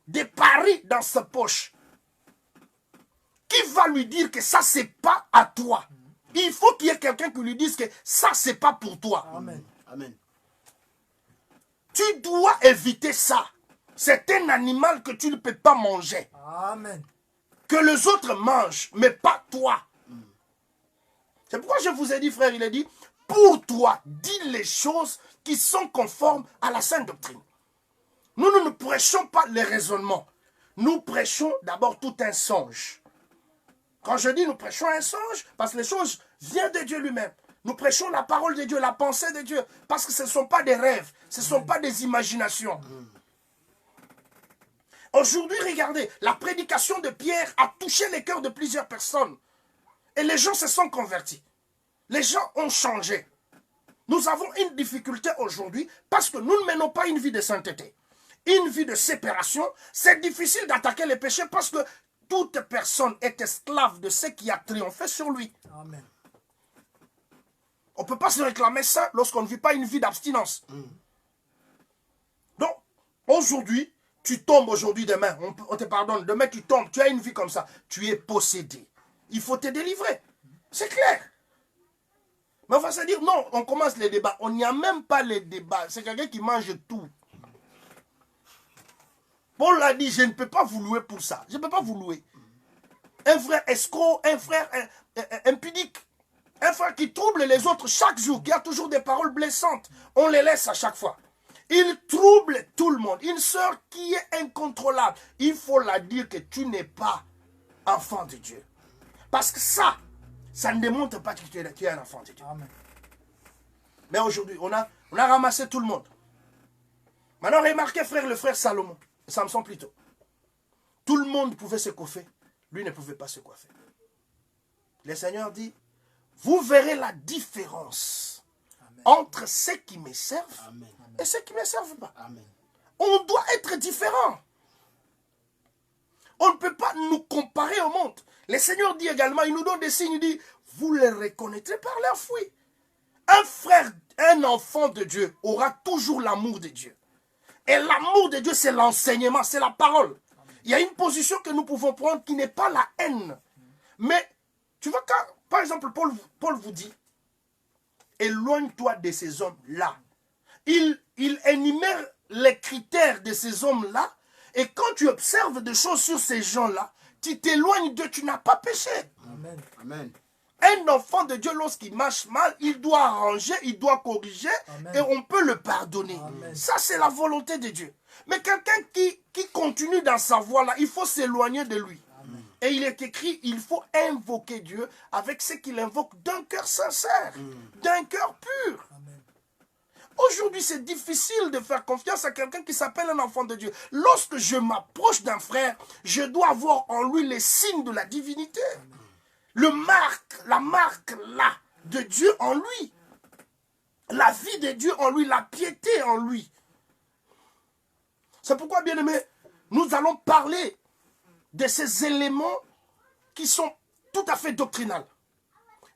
des paris dans sa poche. Qui va lui dire que ça, c'est pas à toi? Il faut qu'il y ait quelqu'un qui lui dise que ça, c'est pas pour toi. Amen. Amen. Tu dois éviter ça. C'est un animal que tu ne peux pas manger. Amen. Que les autres mangent, mais pas toi. C'est pourquoi je vous ai dit, frère, il a dit, pour toi, dis les choses qui sont conformes à la sainte doctrine. Nous ne prêchons pas les raisonnements. Nous prêchons d'abord tout un songe. Quand je dis nous prêchons un songe, parce que les choses viennent de Dieu lui-même. Nous prêchons la parole de Dieu, la pensée de Dieu, parce que ce ne sont pas des rêves, ce ne sont pas des imaginations. Aujourd'hui, regardez, la prédication de Pierre a touché les cœurs de plusieurs personnes. Et les gens se sont convertis. Les gens ont changé. Nous avons une difficulté aujourd'hui parce que nous ne menons pas une vie de sainteté. Une vie de séparation. C'est difficile d'attaquer les péchés parce que toute personne est esclave de ce qui a triomphé sur lui. Amen. On ne peut pas se réclamer ça lorsqu'on ne vit pas une vie d'abstinence. Donc, aujourd'hui, tu tombes aujourd'hui, demain, on te pardonne, demain tu tombes, tu as une vie comme ça, tu es possédé. Il faut te délivrer. C'est clair. Mais on va se dire, non, on commence les débats. On n'y a même pas les débats. C'est quelqu'un qui mange tout. Paul a dit, je ne peux pas vous louer pour ça. Je ne peux pas vous louer. Un frère escroc, un frère impudique, un frère qui trouble les autres chaque jour, qui a toujours des paroles blessantes, on les laisse à chaque fois. Il trouble tout le monde. Une sœur qui est incontrôlable, il faut la dire que tu n'es pas enfant de Dieu. Parce que ça ne démontre pas que tu es un enfant de Dieu. Amen. Mais aujourd'hui, on a ramassé tout le monde. Maintenant, remarquez, frère, le frère Salomon, Samson plutôt. Tout le monde pouvait se coiffer. Lui ne pouvait pas se coiffer. Le Seigneur dit, vous verrez la différence entre ceux qui me servent Amen. et ceux qui ne me servent pas. Amen. On doit être différent. On ne peut pas nous comparer au monde. Le Seigneur dit également, il nous donne des signes, il dit, vous les reconnaîtrez par leurs fruits. Un frère, un enfant de Dieu aura toujours l'amour de Dieu. Et l'amour de Dieu, c'est l'enseignement, c'est la parole. Il y a une position que nous pouvons prendre qui n'est pas la haine. Mais, tu vois, quand, par exemple, Paul vous dit, éloigne-toi de ces hommes-là. Il énumère les critères de ces hommes-là. Et quand tu observes des choses sur ces gens-là, tu t'éloignes d'eux, tu n'as pas péché. Amen. Amen. Un enfant de Dieu, lorsqu'il marche mal, il doit arranger, il doit corriger, Amen. et on peut le pardonner. Amen. Ça, c'est la volonté de Dieu. Mais quelqu'un qui continue dans sa voie-là, il faut s'éloigner de lui. Amen. Et il est écrit, il faut invoquer Dieu avec ce qu'il invoque d'un cœur sincère, d'un cœur pur. Amen. Aujourd'hui, c'est difficile de faire confiance à quelqu'un qui s'appelle un enfant de Dieu. Lorsque je m'approche d'un frère, je dois voir en lui les signes de la divinité. La marque là de Dieu en lui. La vie de Dieu en lui, la piété en lui. C'est pourquoi, bien aimé, nous allons parler de ces éléments qui sont tout à fait doctrinales.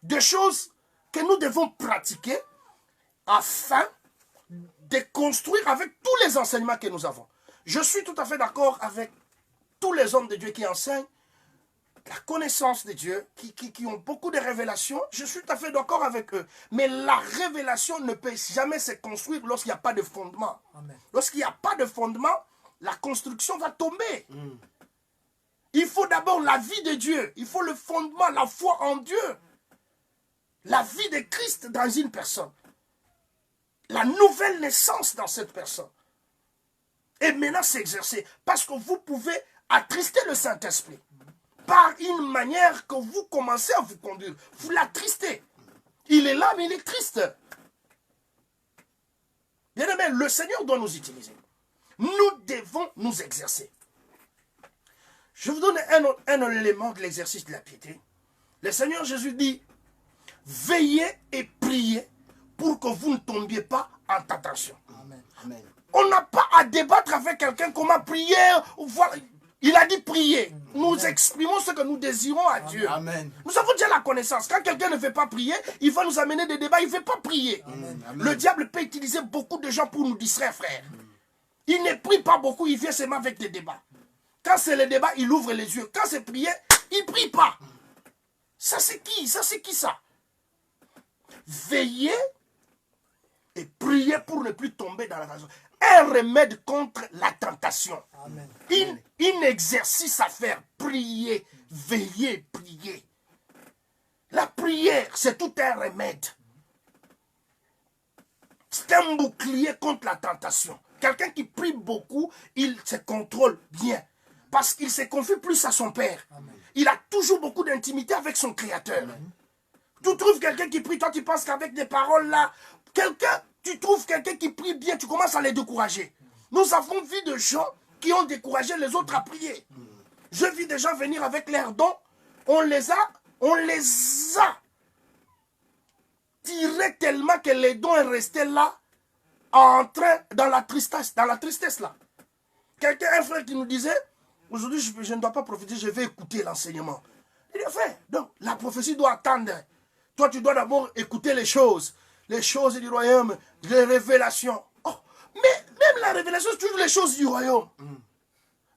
Des choses que nous devons pratiquer afin de construire avec tous les enseignements que nous avons. Je suis tout à fait d'accord avec tous les hommes de Dieu qui enseignent la connaissance de Dieu, qui ont beaucoup de révélations. Je suis tout à fait d'accord avec eux. Mais la révélation ne peut jamais se construire lorsqu'il n'y a pas de fondement. Lorsqu'il n'y a pas de fondement, la construction va tomber. Il faut d'abord la vie de Dieu. Il faut le fondement, la foi en Dieu. La vie de Christ dans une personne. La nouvelle naissance dans cette personne. Et maintenant s'exercer. Parce que vous pouvez attrister le Saint-Esprit. Par une manière que vous commencez à vous conduire. Vous l'attristez. Il est là, mais il est triste. Bien aimé, le Seigneur doit nous utiliser. Nous devons nous exercer. Je vous donne un élément de l'exercice de la piété. Le Seigneur Jésus dit, veillez et priez pour que vous ne tombiez pas en tentation. Amen. Amen. On n'a pas à débattre avec quelqu'un comment prier. Voilà. Il a dit prier. Nous exprimons ce que nous désirons à Dieu. Amen. Nous avons déjà la connaissance. Quand quelqu'un ne veut pas prier, il va nous amener des débats. Il ne veut pas prier. Amen. Le diable peut utiliser beaucoup de gens pour nous distraire, frère. Il ne prie pas beaucoup, il vient seulement avec des débats. Quand c'est le débat, il ouvre les yeux. Quand c'est prier, il ne prie pas. Ça c'est qui? Ça c'est qui ça? Veillez et priez pour ne plus tomber dans la tentation. Un remède contre la tentation. Amen. Un exercice à faire. Prier, veiller, prier. La prière, c'est tout un remède. C'est un bouclier contre la tentation. Quelqu'un qui prie beaucoup, il se contrôle bien. Parce qu'il se confie plus à son Père. Amen. Il a toujours beaucoup d'intimité avec son Créateur. Amen. Tu trouves quelqu'un qui prie, toi tu penses qu'avec des paroles là, tu trouves quelqu'un qui prie bien, tu commences à les décourager. Nous avons vu des gens qui ont découragé les autres à prier. Je vis des gens venir avec leurs dons. On les a tirés tellement que les dons sont restés là, en train, dans la tristesse là. Un frère qui nous disait, aujourd'hui je ne dois pas prophétiser, je vais écouter l'enseignement. Il dit, frère, donc la prophétie doit attendre. Toi tu dois d'abord écouter les choses du royaume, les révélations. Oh, mais même la révélation, c'est toujours les choses du royaume.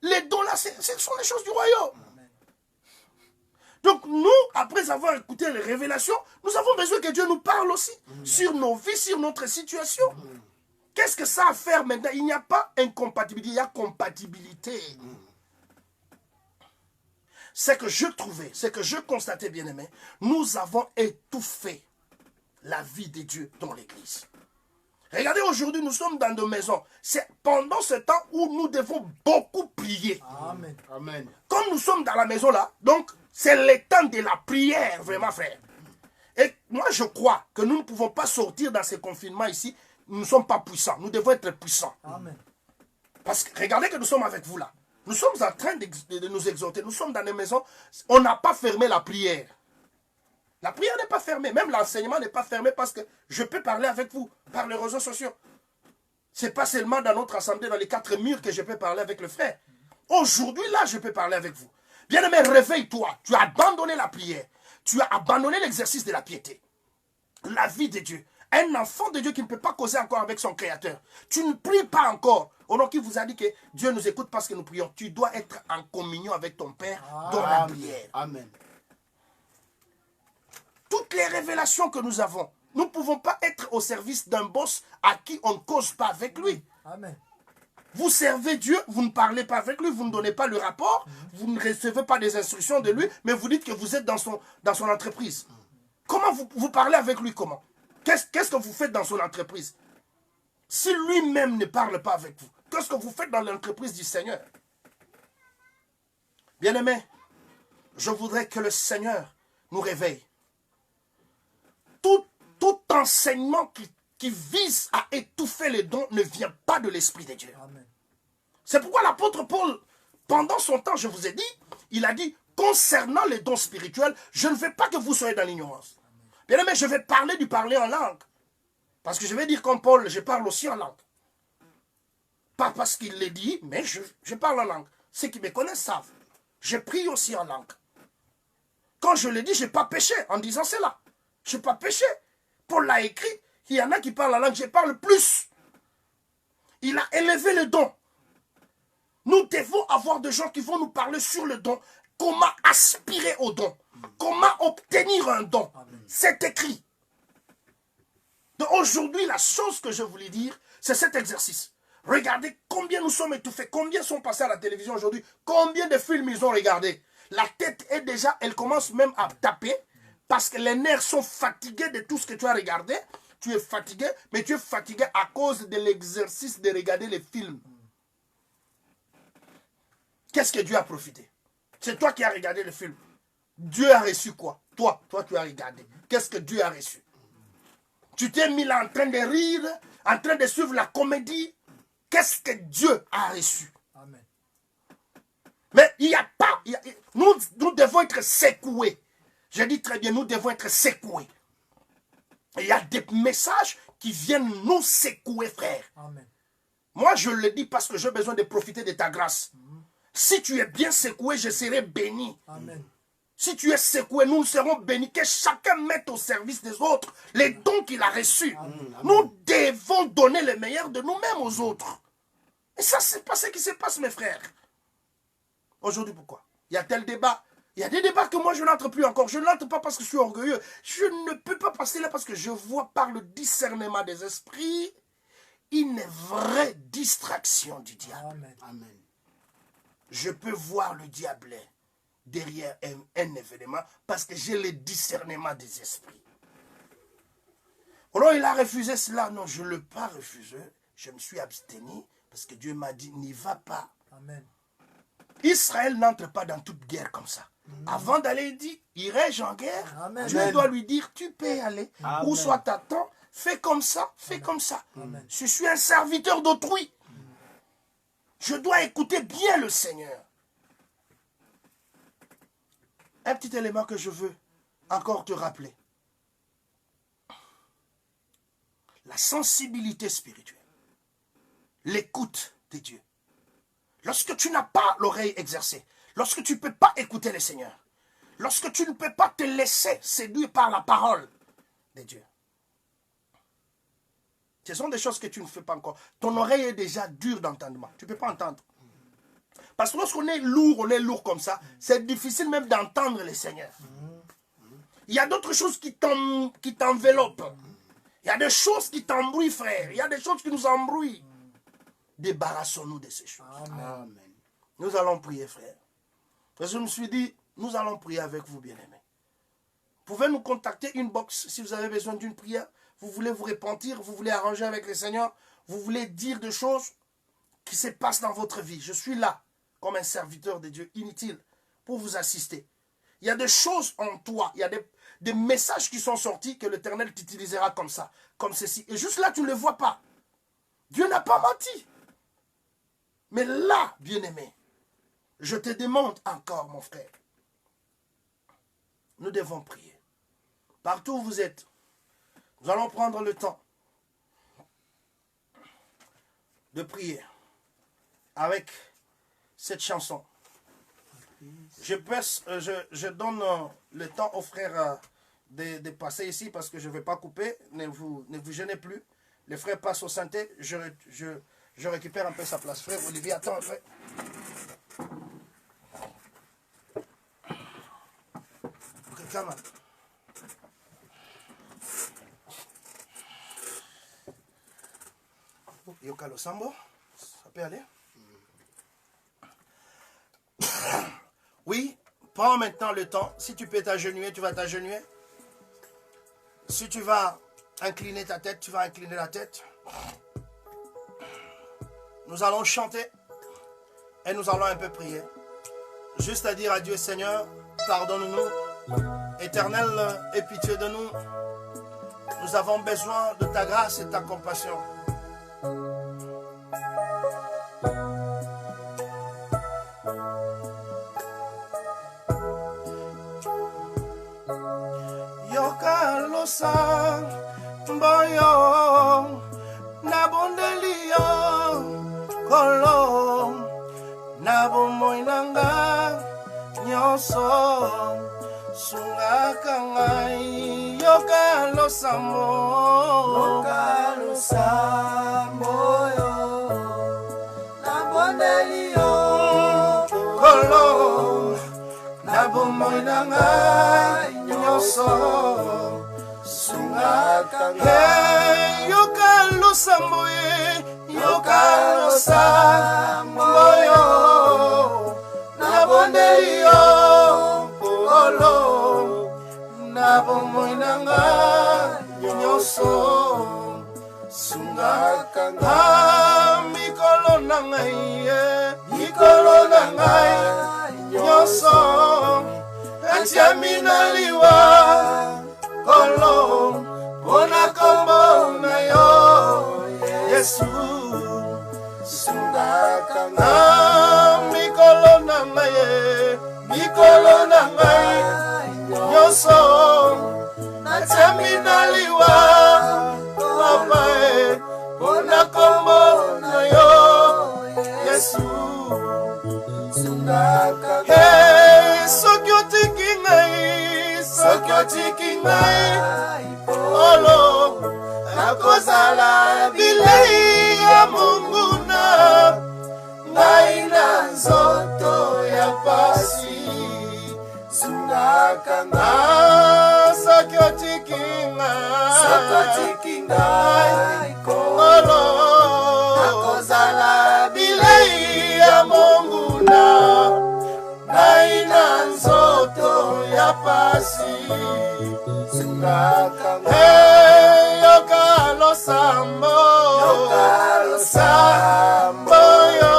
Les dons là, ce sont les choses du royaume. Donc nous, après avoir écouté les révélations, nous avons besoin que Dieu nous parle aussi sur nos vies, sur notre situation. Qu'est-ce que ça a à faire maintenant? Il n'y a pas incompatibilité, il y a compatibilité. C'est que je trouvais, c'est que je constatais, bien aimé, nous avons étouffé la vie de Dieu dans l'église. Regardez, aujourd'hui, nous sommes dans nos maisons. C'est pendant ce temps où nous devons beaucoup prier. Amen. Amen. Comme nous sommes dans la maison là, donc c'est le temps de la prière, vraiment, frère. Et moi, je crois que nous ne pouvons pas sortir dans ces confinements ici. Nous ne sommes pas puissants. Nous devons être puissants. Amen. Parce que regardez que nous sommes avec vous là. Nous sommes en train de nous exhorter. Nous sommes dans des maisons. On n'a pas fermé la prière. La prière n'est pas fermée. Même l'enseignement n'est pas fermé parce que je peux parler avec vous par les réseaux sociaux. Ce n'est pas seulement dans notre assemblée, dans les 4 murs que je peux parler avec le frère. Aujourd'hui, là, je peux parler avec vous. Bien-aimé, réveille-toi. Tu as abandonné la prière. Tu as abandonné l'exercice de la piété. La vie de Dieu. Un enfant de Dieu qui ne peut pas causer encore avec son Créateur. Tu ne pries pas encore. Au nom qui vous a dit que Dieu nous écoute parce que nous prions. Tu dois être en communion avec ton Père dans la prière. Amen. Toutes les révélations que nous avons, nous ne pouvons pas être au service d'un boss à qui on ne cause pas avec lui. Amen. Vous servez Dieu, vous ne parlez pas avec lui, vous ne donnez pas le rapport, vous ne recevez pas des instructions de lui, mais vous dites que vous êtes dans son entreprise. Comment vous parlez avec lui? Comment? Qu'est-ce que vous faites dans son entreprise? Si lui-même ne parle pas avec vous, qu'est-ce que vous faites dans l'entreprise du Seigneur? Bien-aimés, je voudrais que le Seigneur nous réveille. Tout enseignement qui vise à étouffer les dons ne vient pas de l'Esprit de Dieu. C'est pourquoi l'apôtre Paul, pendant son temps, je vous ai dit, il a dit, concernant les dons spirituels, je ne veux pas que vous soyez dans l'ignorance. Bien aimé, je vais parler du parler en langue. Parce que je vais dire comme Paul, je parle aussi en langue. Pas parce qu'il l'a dit, mais je parle en langue. Ceux qui me connaissent savent. Je prie aussi en langue. Quand je le dis, je n'ai pas péché en disant cela. Je n'ai pas péché. Paul l'a écrit, il y en a qui parlent en langue, je parle plus. Il a élevé le don. Nous devons avoir des gens qui vont nous parler sur le don. Comment aspirer au don. Comment obtenir un don. C'est écrit. Donc aujourd'hui, la chose que je voulais dire, c'est cet exercice. Regardez combien nous sommes étouffés, combien sont passés à la télévision aujourd'hui, combien de films ils ont regardé. La tête est déjà, elle commence même à taper parce que les nerfs sont fatigués de tout ce que tu as regardé. Tu es fatigué, mais tu es fatigué à cause de l'exercice de regarder les films. Qu'est-ce que Dieu a profité? C'est toi qui as regardé le film. Dieu a reçu quoi? Toi tu as regardé. Qu'est-ce que Dieu a reçu? Tu t'es mis là en train de rire, en train de suivre la comédie. Qu'est-ce que Dieu a reçu? Amen. Mais il n'y a pas... nous devons être secoués. Je dis très bien, nous devons être secoués. Il y a des messages qui viennent nous secouer, frère. Amen. Moi, je le dis parce que j'ai besoin de profiter de ta grâce. Si tu es bien secoué, je serai béni. Amen. Si tu es secoué, nous serons bénis. Que chacun mette au service des autres les dons qu'il a reçus. Amen. Nous devons donner le meilleur de nous-mêmes aux autres. Et ça, c'est pas ce qui se passe, mes frères. Aujourd'hui, pourquoi? Il y a tel débat. Il y a des débats que moi, je n'entre plus encore. Je n'entre pas parce que je suis orgueilleux. Je ne peux pas passer là parce que je vois par le discernement des esprits une vraie distraction du diable. Amen. Amen. Je peux voir le diable derrière un événement parce que j'ai le discernement des esprits. Alors il a refusé cela. Non, je ne l'ai pas refusé. Je me suis abstenu parce que Dieu m'a dit, n'y va pas. Amen. Israël n'entre pas dans toute guerre comme ça. Avant d'aller, il dit, irai-je en guerre? Amen. Dieu doit lui dire, tu peux y aller. Amen. Où soit t'attends, fais comme ça, fais Amen. comme ça. Amen. Je suis un serviteur d'autrui. Je dois écouter bien le Seigneur. Un petit élément que je veux encore te rappeler. La sensibilité spirituelle. L'écoute de Dieu. Lorsque tu n'as pas l'oreille exercée, lorsque tu ne peux pas écouter le Seigneur, lorsque tu ne peux pas te laisser séduire par la parole de Dieu. Ce sont des choses que tu ne fais pas encore. Ton oreille est déjà dure d'entendement. Tu ne peux pas entendre. Parce que lorsqu'on est lourd comme ça, c'est difficile même d'entendre le Seigneur. Il y a d'autres choses qui t'enveloppent. Il y a des choses qui t'embrouillent, frère. Il y a des choses qui nous embrouillent. Débarrassons-nous de ces choses. Amen. Nous allons prier, frère. Parce que je me suis dit, nous allons prier avec vous, bien-aimés. Vous pouvez nous contacter, inbox, si vous avez besoin d'une prière. Vous voulez vous repentir, vous voulez arranger avec le Seigneur. Vous voulez dire des choses qui se passent dans votre vie. Je suis là, comme un serviteur de Dieu inutile, pour vous assister. Il y a des choses en toi, il y a des messages qui sont sortis que l'Éternel t'utilisera comme ça, comme ceci. Et juste là, tu ne le vois pas. Dieu n'a pas menti. Mais là, bien-aimé, je te demande encore, mon frère, nous devons prier. Partout où vous êtes, nous allons prendre le temps de prier avec cette chanson. Je donne le temps aux frères de passer ici parce que je ne vais pas couper. Ne vous gênez plus. Les frères passent au synthé. Je récupère un peu sa place. Frère Olivier, attends un peu. Ok, calme. Yokalo Sambo, ça peut aller? Oui, prends maintenant le temps. Si tu peux t'agenouiller, tu vas t'agenouiller. Si tu vas incliner ta tête, tu vas incliner la tête. Nous allons chanter et nous allons un peu prier. Juste à dire à Dieu, Seigneur, pardonne-nous. Éternel, aie pitié de nous. Nous avons besoin de ta grâce et de ta compassion. Yokalosa mboyo nabondelio kolo nabomoinanga nyoso sungaka ngai yokalosa mboyo nabondelio kolo nabomoinanga nyoso sungaka ngai yokalosa mboyo nabondelio kolo nabomoinanga nyoso sungaka ngai mikolo na ngai nyoso atiamina liwa kolo pona kombo na yo Yesu sungaka ngai mikolo na ngai nyoso atiamina liwa papa pona kombo na yo Yesu sungaka ngai soki otiki ngai olo nakozala bilei ya monguna ngai na nzoto ya pasi sungaka ngai soki otiki ngai olo nakozala bilei ya monguna ngai na nzoto ya pasi sungaka ngai yokalosa mboyo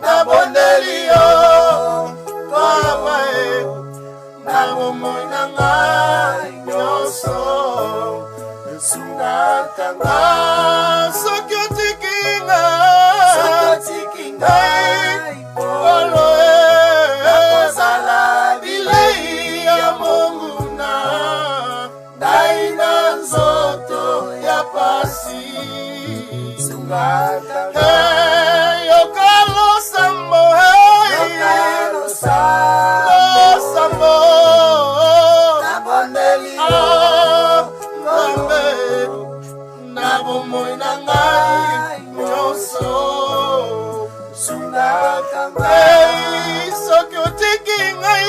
nabondeli yo papa na bomoi na ngai nyonso sungaka ngai soki otiki ngai losambo nabondeli ngambe na bomoi na ngai nyonso sungaka Ei, soki otiki ngai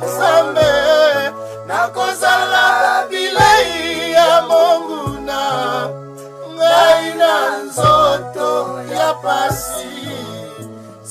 Nzambe nakozala bilei ya monguna ngai na nzoto ya pasi.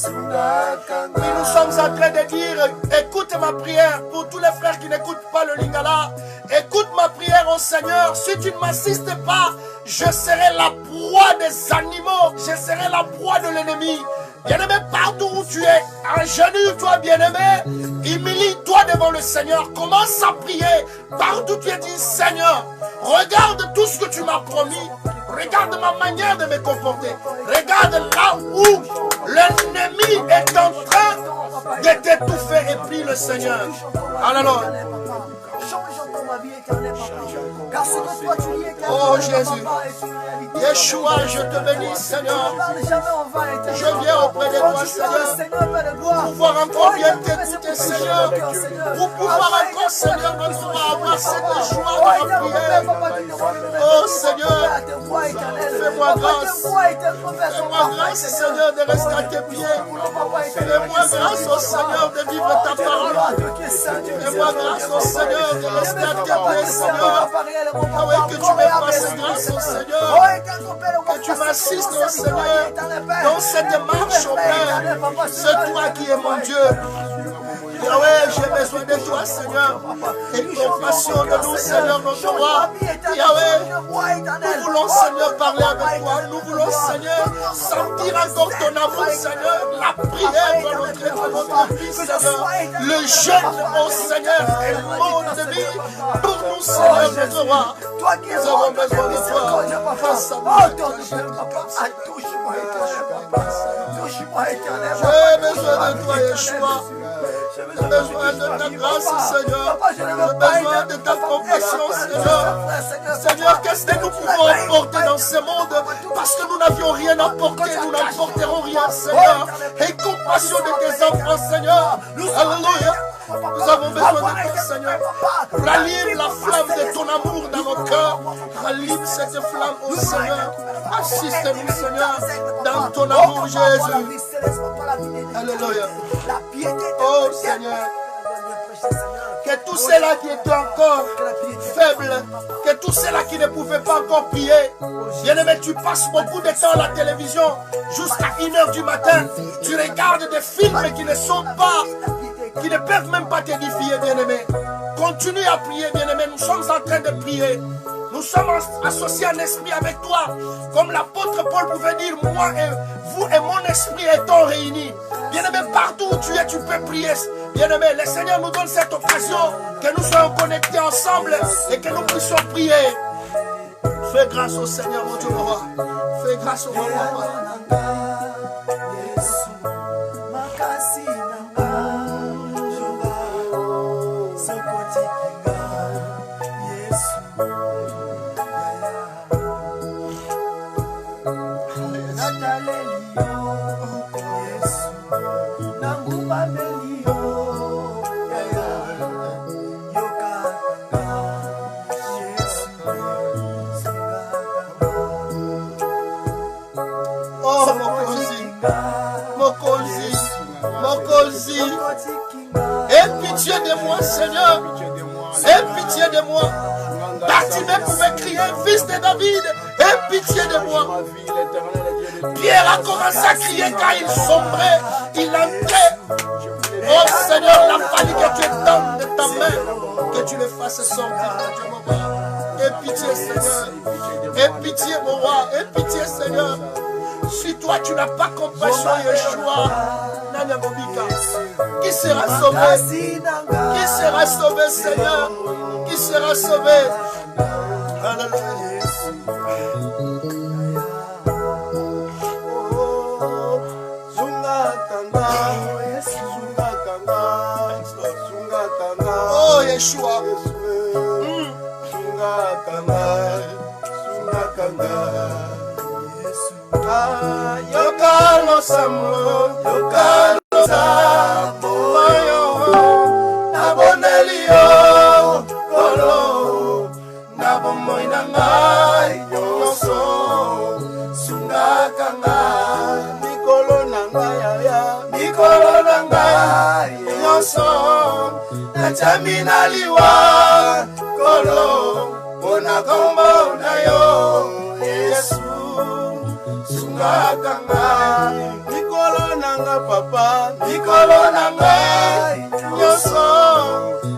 Oui, nous sommes en train de dire, écoute ma prière pour tous les frères qui n'écoutent pas le Lingala. Écoute ma prière au Seigneur. Si tu ne m'assistes pas, je serai la proie des animaux. Je serai la proie de l'ennemi. Bien-aimé, partout où tu es, agenouille-toi, bien-aimé. Humilie-toi devant le Seigneur. Commence à prier. Partout où tu es, dis Seigneur, regarde tout ce que tu m'as promis. Regarde ma manière de me comporter. Regarde là où l'ennemi est en train de t'étouffer. Et prie le Seigneur. Alléluia. Oh Jésus, Yeshua, je te bénis, Seigneur. Je viens auprès de toi, Seigneur, pour pouvoir encore bien t'écouter, Seigneur. Pour pouvoir encore, Seigneur, notre avoir cette joie de la prière. Oh Seigneur, fais-moi grâce. Fais-moi grâce, Seigneur, de rester à tes pieds. Fais-moi grâce, oh Seigneur, de vivre ta parole. Fais-moi grâce, oh Seigneur, de rester à tes pieds, Seigneur. Ah oui, que tu me fasses grâce, oh Seigneur. Que tu m'assistes, oh Seigneur, dans cette marche, oh Père. C'est toi qui es mon Dieu. Yahweh, j'ai besoin de toi, Seigneur. Et compassion de nous, Seigneur, notre roi. Yahweh, nous voulons, Seigneur, parler avec toi. Nous voulons, Seigneur, sentir encore ton amour, Seigneur. La prière doit notre être notre vie, Seigneur. Le jeûne, oh Seigneur, est le mode de vie pour nous, Seigneur, notre roi. Nous avons besoin de toi. Face à nous. J'ai besoin de toi, Yeshua. J'ai besoin de ta grâce, Seigneur. J'ai besoin de ta compassion, Seigneur. Seigneur, qu'est-ce que nous pouvons apporter dans ce monde? Parce que nous n'avions rien apporté, nous n'apporterons rien, Seigneur. Et compassion de tes enfants, Seigneur. Alléluia. Nous avons besoin de toi, Seigneur. Rallume la flamme de ton amour dans nos cœurs. Rallume cette flamme, oh Seigneur. Assiste-nous, Seigneur, dans ton amour, Jésus. Alléluia. Oh Seigneur, que tous ceux-là qui étaient encore faibles, que tous ceux-là qui ne pouvaient pas encore prier, bien-aimé, tu passes beaucoup de temps à la télévision jusqu'à 1h du matin. Tu regardes des films qui ne sont pas, qui ne peuvent même pas t'édifier, bien-aimé. Continue à prier, bien-aimé. Nous sommes en train de prier. Nous sommes associés en esprit avec toi. Comme l'apôtre Paul pouvait dire, moi et vous et mon esprit étant réunis. Bien-aimé, partout où tu es, tu peux prier. Bien-aimé, le Seigneur nous donne cette occasion que nous soyons connectés ensemble et que nous puissions prier. Fais grâce au Seigneur, mon Dieu, mon roi. Fais grâce au roi, papa. Aie pitié de moi, Seigneur. Aie pitié de moi. Bartimée pouvait crier, fils de David, aie pitié de moi. Pierre a commencé à crier car il sombrait, il entrait. Oh Seigneur, il a fallu que tu étendes de ta main, que tu le fasses sortir, mon Dieu, mon roi. Aie pitié, Seigneur. Aie pitié, mon roi. Aie pitié, Seigneur. Si toi tu n'as pas compassion, Yeshua, qui sera sauvé? Qui sera sauvé, Seigneur? Qui sera sauvé? Alléluia. Oh Yeshua. yoka losambo, yoka losambo, nabondeli yo, kolo, nabomoi na ngai nyonso, sungaka ngai, mikolo na ngai ya, mikolo na ngai nyonso, natami na liwa, kolo, pona kombo na yo, Yesu, sungaka ngai, mikolo na ngai papa, mikolo na ngai nyonso,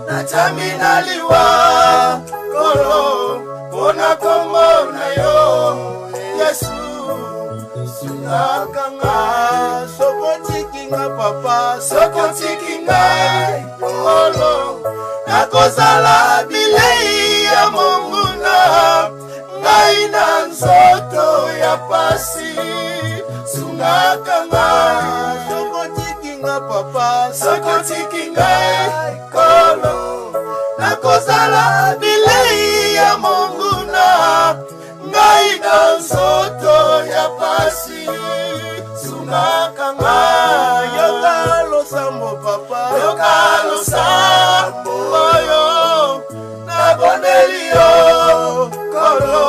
natami na liwa, kolo, pona kombo na yo, Yesu, sungaka ngai, sokotiki ngai papa, sokotiki ngai, kolo, nakozala bilei ya monguna, ngai na nzoto ya pasi, sungaka ngai, sokotiki ngai papa, sokotiki ngai, kolo, nakozala bilei ya monguna, ngai na nzoto ya pasi, sungaka ngai, yoka losambo papa, yoka losambo oyo, nabondeli yo, kolo,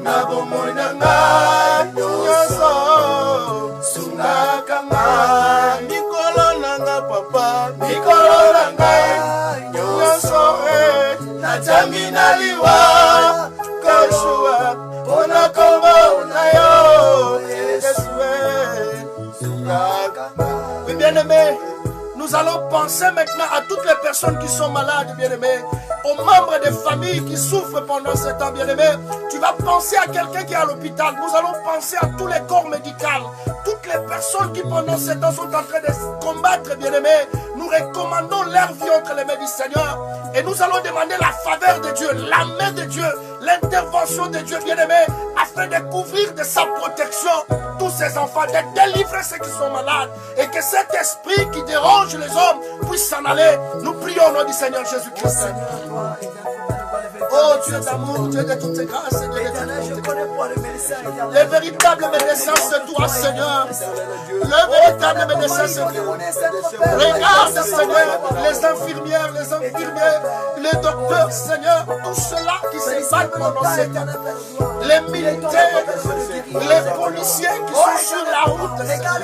nabomoi na ngai nyonso, sungaka ngai, mikolo na ngai papa, mikolo na ngai nyonso, natami na liwa, kolo, pona kombo na yo, Yesu, sungaka ngai. Oui, bien-aimés, nous allons penser maintenant à toutes les personnes qui sont malades, bien-aimés, aux membres des familles qui souffrent pendant ce temps, bien-aimés. Tu vas penser à quelqu'un qui est à l'hôpital. Nous allons penser à tous les corps médicaux, toutes les personnes qui pendant ce temps sont en train de combattre, bien-aimés. Nous recommandons leur vie entre les mains du Seigneur et nous allons demander la faveur de Dieu, la main de Dieu, l'intervention de Dieu, bien-aimés, afin de couvrir de sa protection tous ces enfants, de délivrer ceux qui sont malades et que cet esprit qui dérange les hommes puisse s'en aller. Nous prions au nom du Seigneur Jésus-Christ. Oh Dieu d'amour, Dieu de toutes ces grâces, Dieu de toutes ces grâces. Le véritable médecin, c'est toi, Seigneur. Le véritable médecin, c'est toi. Regarde, Seigneur, les infirmières, les docteurs, Seigneur, tous ceux-là qui se battent pendant ces temps. Les militaires, les policiers qui sont sur la route, Seigneur.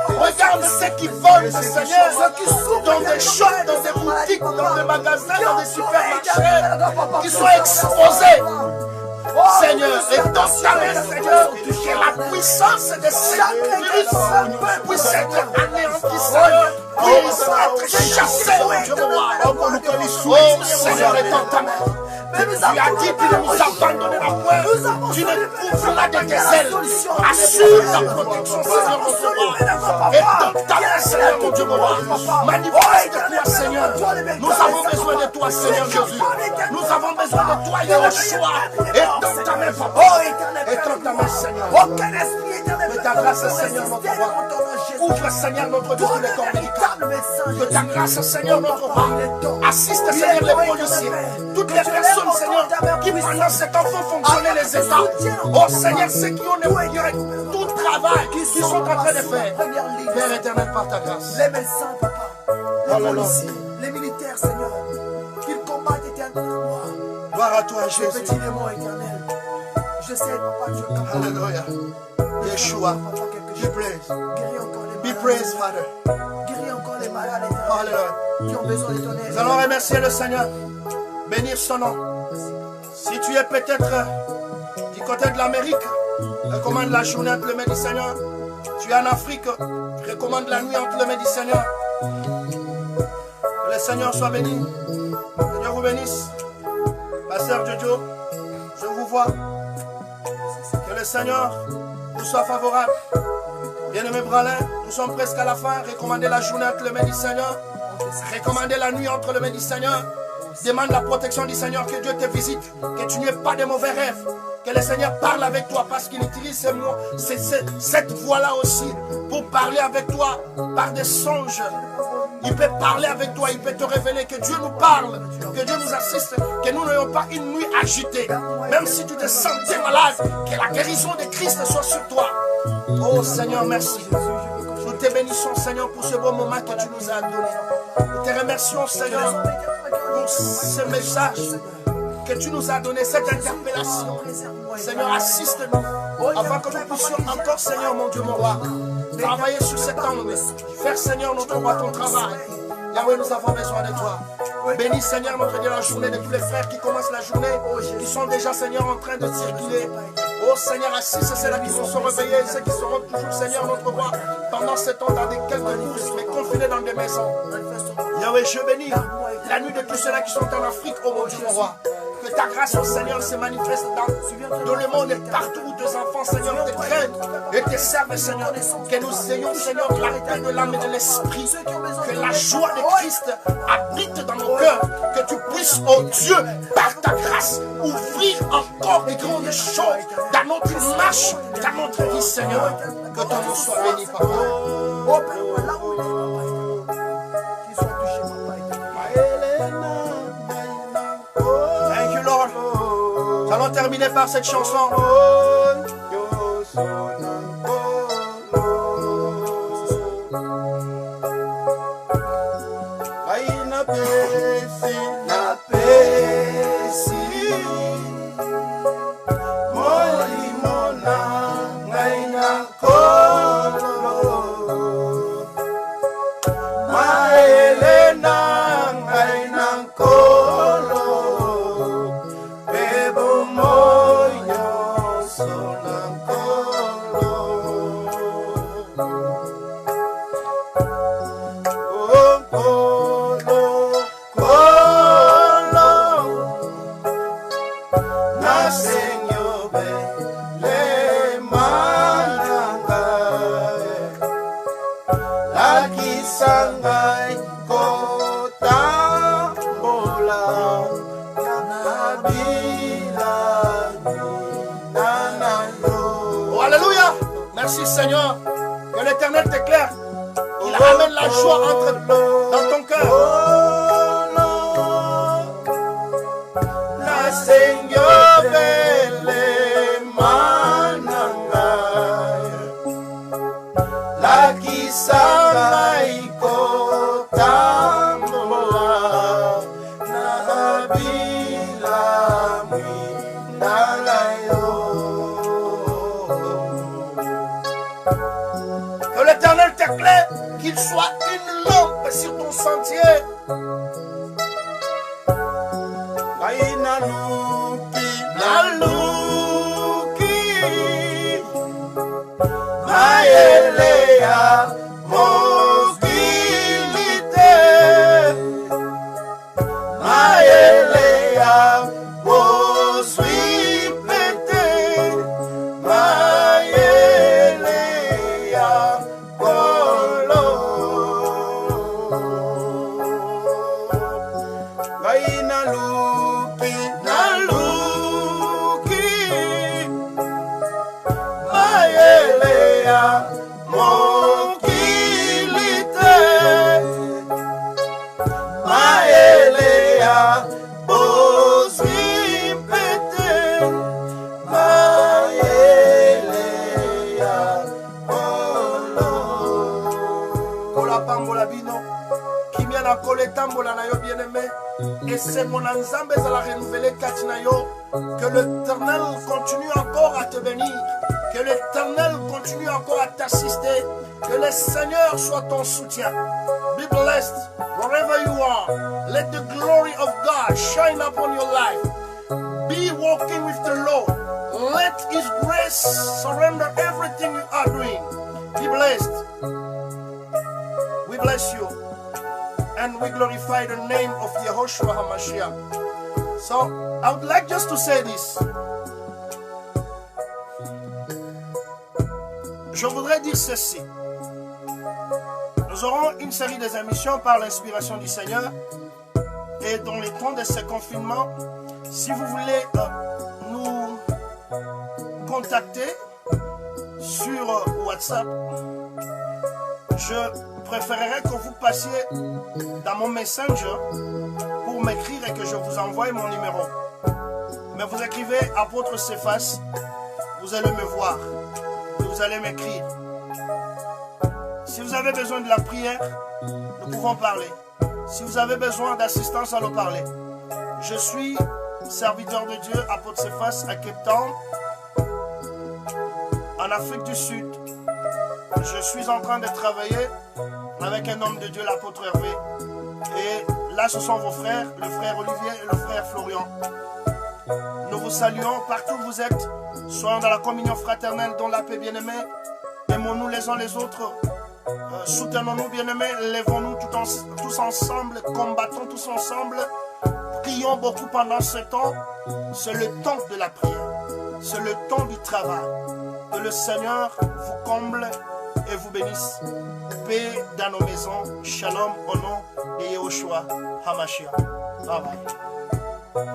Regarde ceux qui volent, Seigneur, ceux qui sont dans des shops, dans des boutiques, dans des magasins, dans des supermarchés, qui sont exposés. Seigneur, et dans ta main, Seigneur, que la puissance de ces virus puisse être anéantie, Seigneur, puisse être chassée, Dieu oh Seigneur, et dans ta main. Tu as dit, tu ne nous abandonnes pas. Tu ne couvres pas de tes ailes. Assure ta protection, Seigneur, notre roi. Et dans ta main, Seigneur, mon Dieu, mon roi. Manifeste-toi, Seigneur. Nous avons besoin de toi, Seigneur Jésus. Nous avons besoin de toi, Yeshua. Et dans ta main, papa. Et dans ta main, Seigneur. Que ta grâce, Seigneur, notre roi. Ouvre, Seigneur, notre Dieu, le corps médical. Que ta grâce, Seigneur, notre roi. Assiste, Seigneur, les policiers. Toutes les personnes, Seigneur, qui pendant cet enfant fonctionner les États. Oh Seigneur, ceux qui ont négligé tout travail qu'ils sont en train de faire. Père éternel, par ta grâce. Les médecins, papa. Les policiers, les militaires, Seigneur. Qu'ils combattent éternellement. Gloire à toi, Jésus. Petit démon éternel. Je sais, papa, tu es capable. Alléluia. Yeshua. Be praised. Be praised, Father. Guéris encore les malades Alléluia. qui ont besoin de ton aide. Nous allons remercier le Seigneur. Bénir son nom. Si tu es peut-être du côté de l'Amérique, recommande la journée entre les mains du Seigneur. Tu es en Afrique, recommande la nuit entre les mains du Seigneur. Que le Seigneur soit béni. Que Dieu vous bénisse. Pasteur Jojo, je vous vois. Que le Seigneur vous soit favorable. Bien-aimé Bralin, nous sommes presque à la fin. Recommandez la journée entre les mains du Seigneur. Recommandez la nuit entre les mains du Seigneur. Demande la protection du Seigneur, que Dieu te visite, que tu n'aies pas de mauvais rêves, que le Seigneur parle avec toi parce qu'il utilise cette voix-là aussi pour parler avec toi par des songes, il peut parler avec toi, il peut te révéler, que Dieu nous parle, que Dieu nous assiste, que nous n'ayons pas une nuit agitée. Même si tu te sentais malade, que la guérison de Christ soit sur toi. Oh Seigneur, merci. Nous te bénissons, Seigneur, pour ce beau moment que tu nous as donné. Nous te remercions, Seigneur, pour ce message que tu nous as donné, cette interpellation. Seigneur, assiste-nous afin que nous puissions encore, Seigneur, mon Dieu, mon roi, travailler sur cet angle, faire, Seigneur, notre roi, ton travail. Yahweh, nous avons besoin de toi. Bénis, Seigneur, notre Dieu, la journée de tous les frères qui commencent la journée, qui sont déjà, Seigneur, en train de circuler. Oh Seigneur, assiste ceux-là qui vont se réveiller, ceux qui seront toujours, Seigneur, notre roi, pendant ce temps dans des quelques courses, mais confinés dans des maisons. Yahweh, je bénis la nuit de tous ceux-là qui sont en Afrique, oh mon Dieu, mon roi. Que ta grâce, oh Seigneur, se manifeste dans le monde et partout où tes enfants, Seigneur, te craignent et te servent, Seigneur. Que nous ayons, Seigneur, la paix de l'âme et de l'esprit. Que la joie de Christ habite dans nos cœurs. Que tu puisses, oh Dieu, par ta grâce, ouvrir encore de grandes choses dans notre marche, dans notre vie, Seigneur. Que ton nom soit béni, Papa. Oh, Père, là où il est, Papa, qu'il soit touché, Papa. Nous allons terminer par cette chanson. Seigneur, que l'Éternel t'éclaire, qu'il amène la joie dans ton cœur. La Seigneur la kisanga qu'il soit une lampe sur ton sentier. Et c'est mon ensemble à la renouveler Katinayo. Que l'Éternel continue encore à te bénir. Que l'Éternel continue encore à t'assister. Que le Seigneur soit ton soutien. Be blessed wherever you are. Let the glory of God shine upon your life. Be walking with the Lord. Let His grace surrender everything you are doing. Be blessed. We bless you. And we glorify the name of Yehoshua HaMashiach. So, I would like just to say this. Je voudrais dire ceci. Nous aurons une série des émissions par l'inspiration du Seigneur. Et dans les temps de ce confinement, si vous voulez nous contacter sur WhatsApp, je préférerais que vous passiez dans mon Messenger pour m'écrire et que je vous envoie mon numéro. Mais vous écrivez apôtre Cephas, vous allez me voir, vous allez m'écrire. Si vous avez besoin de la prière, nous pouvons parler. Si vous avez besoin d'assistance, allons parler. Je suis serviteur de Dieu, apôtre Cephas, à Cape Town, en Afrique du Sud. Je suis en train de travailler avec un homme de Dieu, l'apôtre Hervé. Et là, ce sont vos frères, le frère Olivier et le frère Florian. Nous vous saluons partout où vous êtes. Soyons dans la communion fraternelle, dans la paix, bien-aimés. Aimons-nous les uns les autres. Soutenons-nous, bien-aimés. Lèvons-nous tous ensemble. Combattons tous ensemble. Prions beaucoup pendant ce temps. C'est le temps de la prière. C'est le temps du travail. Que le Seigneur vous comble et vous bénisse. Paix dans nos maisons. Shalom au nom de Yahushua HaMashiach. Bye bye.